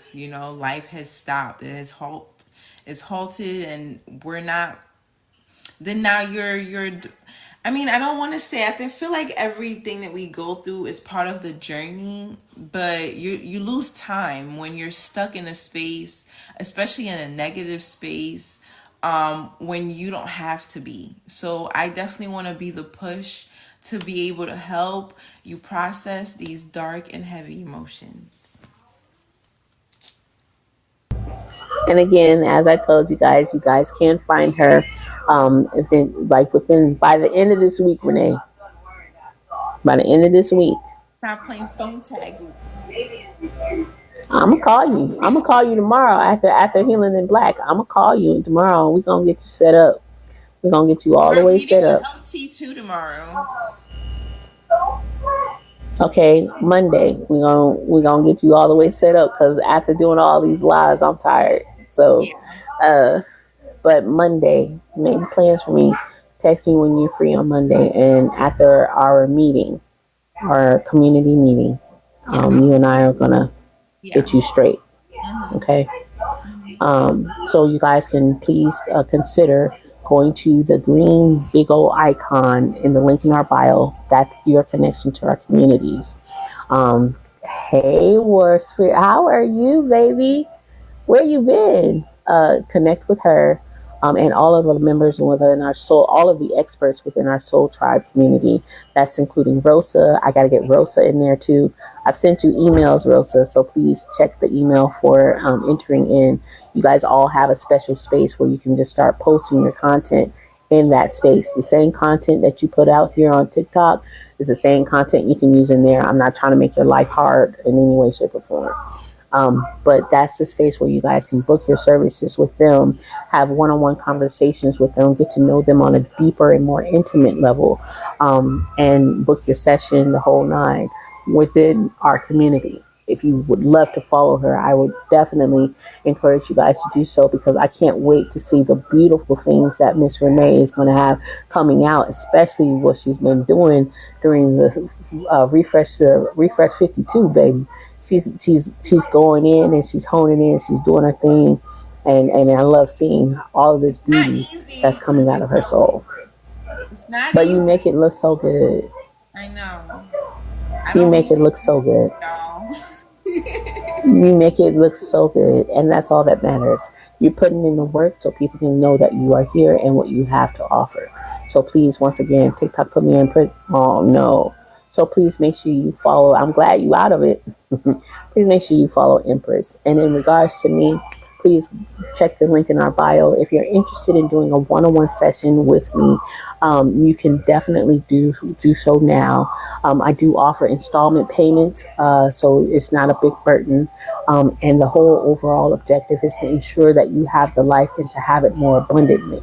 Life has stopped, it's halted, and we're not. Then now you're I don't want to say, I feel like everything that we go through is part of the journey, but you lose time when you're stuck in a space, especially in a negative space, when you don't have to be. So I definitely want to be the push to be able to help you process these dark and heavy emotions. And again, as I told you guys can find her by the end of this week, Renee. By the end of this week. Stop playing phone tag. I'm gonna call you. I'm gonna call you tomorrow after Healing in Black. I'm gonna call you tomorrow. We're gonna get you set up. We're gonna get you all the way set up. LT2 tomorrow. Okay, Monday we're gonna get you all the way set up, because after doing all these lives, I'm tired. So, but Monday, make plans for me. Text me when you're free on Monday, and after our meeting, our community meeting, you and I are gonna get you straight. Okay. So you guys can please consider going to the green big old icon in the link in our bio. That's your connection to our communities. Hey, War Spirit, how are you, baby? Where you been? Connect with her and all of the members within our soul, all of the experts within our Soul Tribe community. That's including Rosa. I got to get Rosa in there too. I've sent you emails, Rosa, so please check the email for entering in. You guys all have a special space where you can just start posting your content in that space. The same content that you put out here on TikTok is the same content you can use in there. I'm not trying to make your life hard in any way, shape, or form. But that's the space where you guys can book your services with them, have one-on-one conversations with them, get to know them on a deeper and more intimate level, and book your session, the whole nine, within our community. If you would love to follow her, I would definitely encourage you guys to do so, because I can't wait to see the beautiful things that Miss Renee is going to have coming out, especially what she's been doing during the refresh 52, baby. She's going in and she's honing in, she's doing her thing, and I love seeing all of this beauty that's coming out of her soul. It's not but easy. You make it look so good. I know. You make it look so good. You make it look so good, and that's all that matters. You're putting in the work so people can know that you are here and what you have to offer. So please, once again, TikTok put me in prison. Oh no. So please make sure you follow. I'm glad you out of it. Please make sure you follow Empress. And in regards to me, please check the link in our bio. If you're interested in doing a one-on-one session with me, you can definitely do so now. I do offer installment payments, so it's not a big burden. And the whole overall objective is to ensure that you have the life and to have it more abundantly.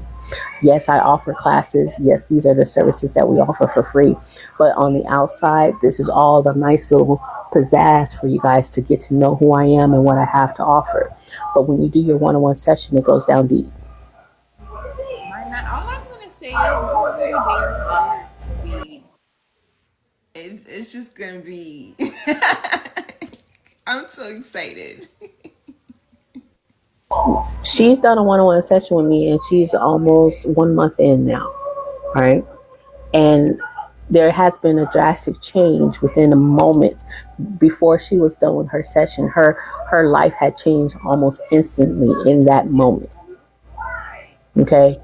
Yes, I offer classes. Yes, these are the services that we offer for free. But on the outside, this is all the nice little pizzazz for you guys to get to know who I am and what I have to offer. But when you do your one-on-one session, it goes down deep. All I'm gonna say is my 90 days is gonna be. It's just gonna be. I'm so excited. She's done a one-on-one session with me, and she's almost 1 month in now, right? And there has been a drastic change within a moment. Before she was done with her session, her life had changed almost instantly in that moment. Okay,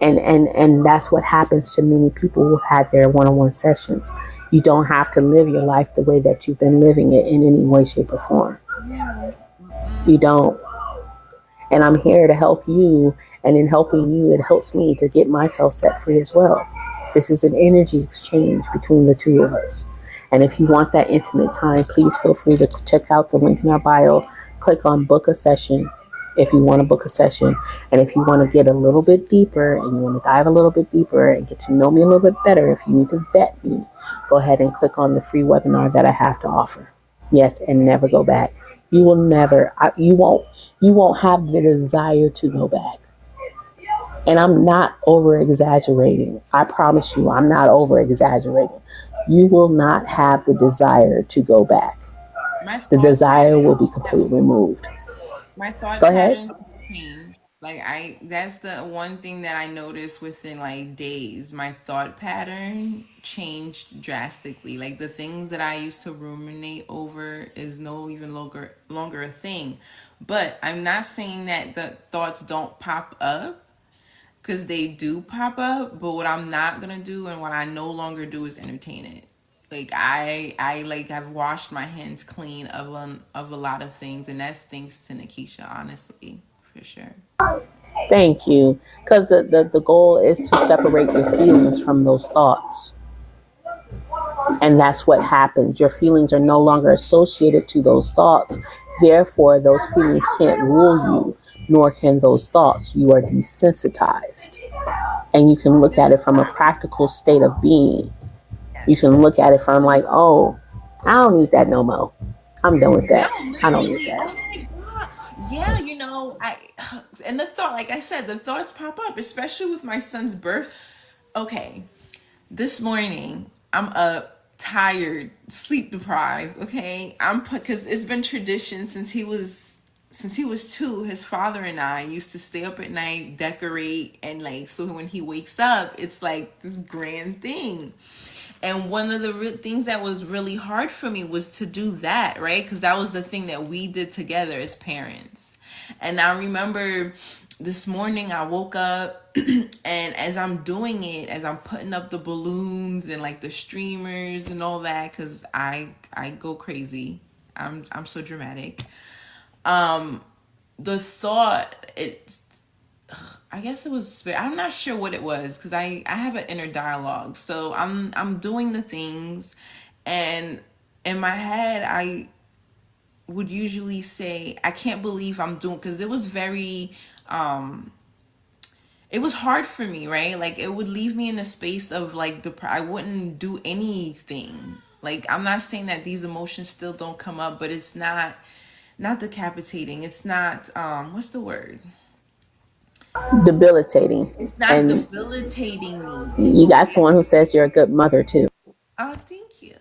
and that's what happens to many people who had their one-on-one sessions. You don't have to live your life the way that you've been living it in any way, shape, or form. You don't. And I'm here to help you, and in helping you, it helps me to get myself set free as well. This is an energy exchange between the two of us. And if you want that intimate time, please feel free to check out the link in our bio. Click on book a session if you want to book a session. And if you want to get a little bit deeper and you want to dive a little bit deeper and get to know me a little bit better, if you need to vet me, go ahead and click on the free webinar that I have to offer. Yes, and never go back. You will never, you won't have the desire to go back. And I'm not over exaggerating. I promise you, I'm not over exaggerating. You will not have the desire to go back. The desire will be completely removed. My thought Go ahead. patterns change. Like that's the one thing that I noticed within like days. My thought pattern changed drastically. Like the things that I used to ruminate over is no even longer a thing. But I'm not saying that the thoughts don't pop up, because they do pop up. But what I'm not gonna do and what I no longer do is entertain it. Like I like have washed my hands clean of a lot of things, and that's thanks to NaKeesha, honestly, for sure. Thank you. Because the goal is to separate your feelings from those thoughts. And that's what happens. Your feelings are no longer associated to those thoughts. Therefore, those feelings can't rule you, nor can those thoughts. You are desensitized. And you can look at it from a practical state of being. You can look at it from like, oh, I don't need that no more. I'm done with that. I don't need that. Oh my god. Yeah, I and the thought, like I said, the thoughts pop up, especially with my son's birth. Okay, this morning I'm up, tired, sleep deprived. Okay, I'm because it's been tradition since he was 2. His father and I used to stay up at night, decorate, and like so when he wakes up, it's like this grand thing. And one of the things that was really hard for me was to do that, right? Because that was the thing that we did together as parents. And I remember this morning I woke up and as I'm doing it, as I'm putting up the balloons and like the streamers and all that, because I go crazy. I'm so dramatic. The thought, I guess it was, I'm not sure what it was, because I have an inner dialogue. So I'm doing the things, and in my head I would usually say, I can't believe I'm doing, because it was very it was hard for me, right? Like it would leave me in a space of like I wouldn't do anything. Like I'm not saying that these emotions still don't come up, but it's not decapitating. It's not what's the word? Debilitating. It's not And debilitating me. you got someone who says you're a good mother too. Oh, thank you.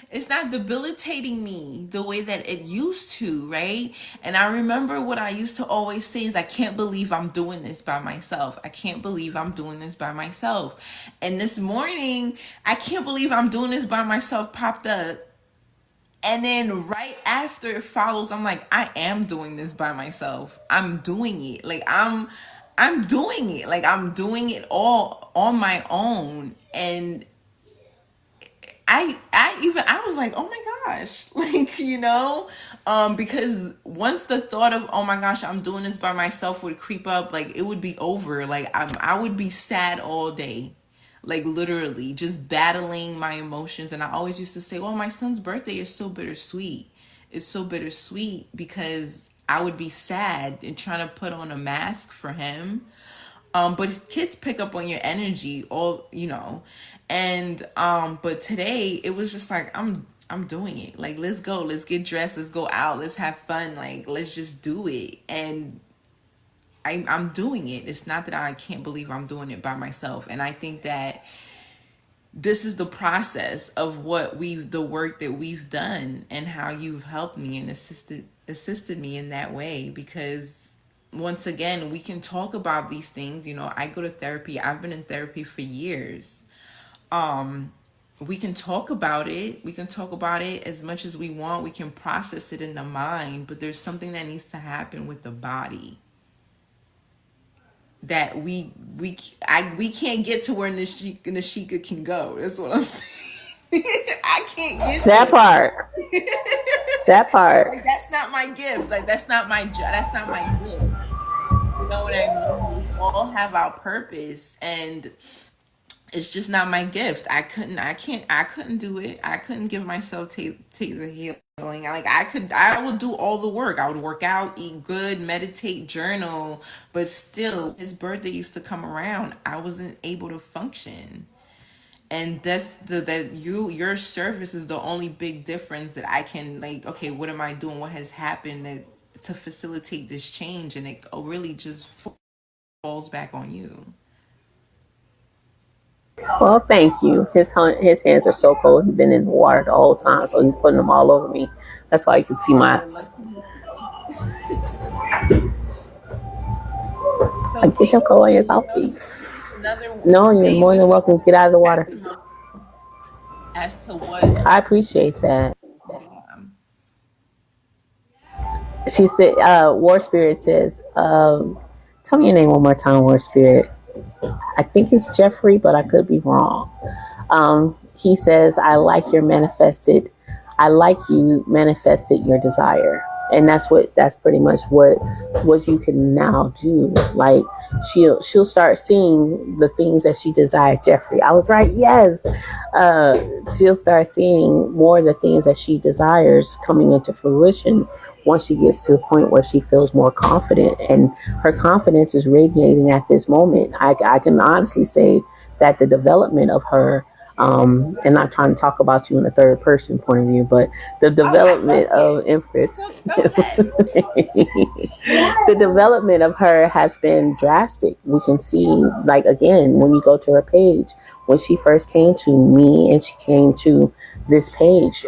It's not debilitating me the way that it used to, right? And I remember what I used to always say is, I can't believe I'm doing this by myself. I can't believe I'm doing this by myself. And this morning, I can't believe I'm doing this by myself popped up. And then right after it follows, I'm like, I am doing this by myself. I'm doing it. Like I'm doing it. Like I'm doing it all on my own. And I was like, oh my gosh, like, because once the thought of, oh my gosh, I'm doing this by myself would creep up, like it would be over. Like I would be sad all day, like literally just battling my emotions. And I always used to say, well, my son's birthday is so bittersweet. It's so bittersweet because I would be sad and trying to put on a mask for him. But kids pick up on your energy, all and but today it was just like I'm doing it. Like, let's go, let's get dressed, let's go out, let's have fun, like let's just do it. And I'm doing it. It's not that I can't believe I'm doing it by myself. And I think that this is the process of the work that we've done, and how you've helped me and assisted me in that way. Because once again, we can talk about these things. I go to therapy. I've been in therapy for years. We can talk about it. We can talk about it as much as we want. We can process it in the mind, but there's something that needs to happen with the body that we can't get to where Nashika can go. That's what I'm saying. I can't get That there. part. That part. Like, that's not my gift. Like, that's not my That's not my gift. You know what I mean? We all have our purpose, and it's just not my gift. I couldn't do it. I couldn't give myself the healing. Like, I would do all the work. I would work out, eat good, meditate, journal, but still his birthday used to come around. I wasn't able to function. And that's your service is the only big difference that I can, like, okay, what am I doing? What has happened to facilitate this change? And it really just falls back on you. Well, thank you. His hands are so cold. He's been in the water the whole time, so he's putting them all over me. That's why you can see my. Get your cold hands off me. No, you're more than welcome to get out of the water. As to what I appreciate that. She said, War Spirit says, tell me your name one more time, War Spirit. I think it's Jeffrey, but I could be wrong. He says, I like you manifested your desire. And that's pretty much what you can now do. Like, she'll start seeing the things that she desired. Jeffrey, I was right. Yes. She'll start seeing more of the things that she desires coming into fruition once she gets to the point where she feels more confident, and her confidence is radiating at this moment. I can honestly say that the development of her, and not trying to talk about you in a third person point of view, but the development of Empress, the development of her has been drastic. We can see, like, again, when you go to her page, when she first came to me and she came to this page,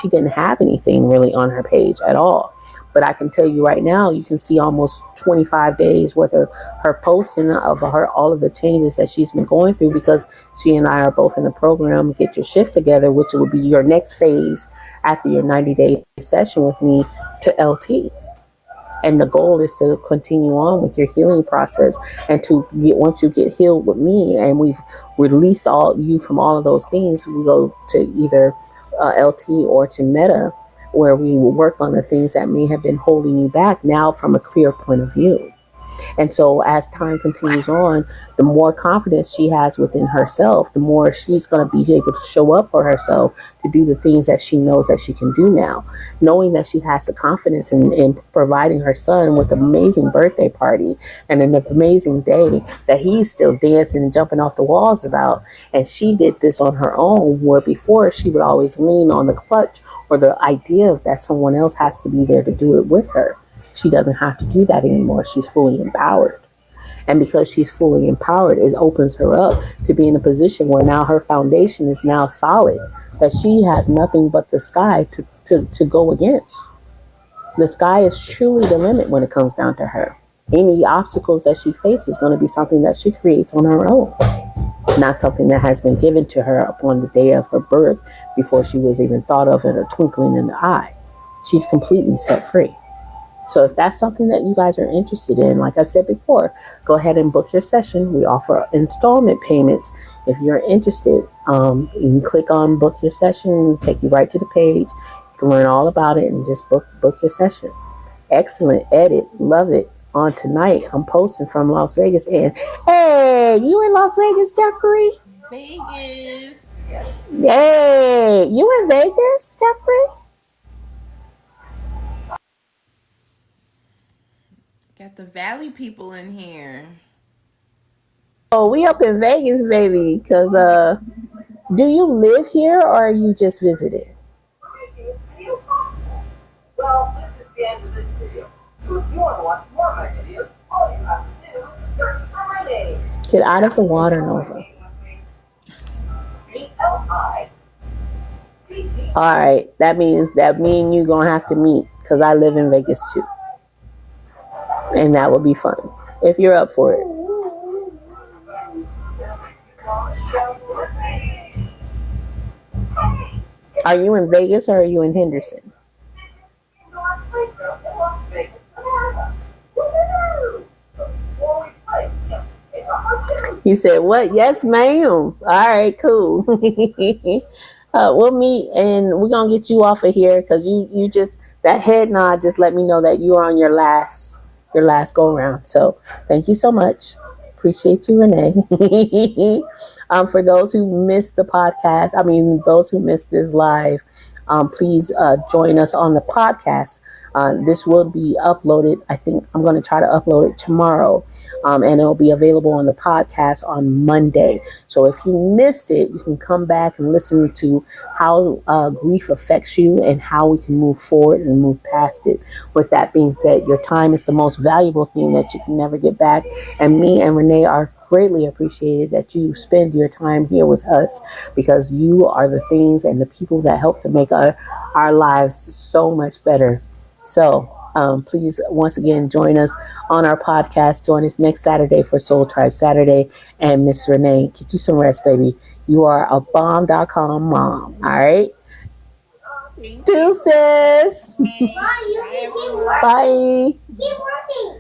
she didn't have anything really on her page at all. But I can tell you right now, you can see almost 25 days worth of her posting of her, all of the changes that she's been going through, because she and I are both in the program, Get Your Shift Together, which will be your next phase after your 90-day session with me to LT. And the goal is to continue on with your healing process, and once you get healed with me and we've released you from all of those things, we go to either LT or to Meta, where we will work on the things that may have been holding you back now from a clear point of view. And so as time continues on, the more confidence she has within herself, the more she's going to be able to show up for herself to do the things that she knows that she can do now. Knowing that she has the confidence in providing her son with an amazing birthday party and an amazing day that he's still dancing and jumping off the walls about. And she did this on her own, where before she would always lean on the clutch or the idea that someone else has to be there to do it with her. She doesn't have to do that anymore. She's fully empowered. And because she's fully empowered, it opens her up to be in a position where now her foundation is now solid, that she has nothing but the sky to go against. The sky is truly the limit when it comes down to her. Any obstacles that she faces is going to be something that she creates on her own, not something that has been given to her upon the day of her birth before she was even thought of in a twinkling in the eye. She's completely set free. So if that's something that you guys are interested in, like I said before, go ahead and book your session. We offer installment payments. If you're interested, you can click on book your session, take you right to the page. You can learn all about it and just book your session. Excellent edit. Love it. On tonight, I'm posting from Las Vegas. And hey, you in Las Vegas, Jeffrey? Vegas. Yay! You in Vegas, Jeffrey? Got the Valley people in here. Oh, we up in Vegas, baby. Cause do you live here or are you just visiting? Well, this is the end of this video. So if you want to watch more of my videos, all you have to do is search for Renee. Get out of the water, Nova. All right, that means that me and you gonna have to meet because I live in Vegas too, and that would be fun if you're up for it. Are you in Vegas or are you in Henderson? You said what? Yes, ma'am. All right, cool. We'll meet and we're gonna get you off of here because you just that head nod just let me know that you are on your last go round. So thank you so much. Appreciate you, Renee. For those who missed the podcast, those who missed this live, please join us on the podcast. This will be uploaded. I think I'm going to try to upload it tomorrow, and it'll be available on the podcast on Monday. So if you missed it, you can come back and listen to how grief affects you and how we can move forward and move past it. With that being said, your time is the most valuable thing that you can never get back. And me and Renee are greatly appreciated that you spend your time here with us because you are the things and the people that help to make our lives so much better. So please, once again, join us on our podcast. Join us next Saturday for Soul Tribe Saturday. And Miss Renee, get you some rest, baby. You are a bomb.com mom. All right? Deuces. Bye. Bye. Keep working.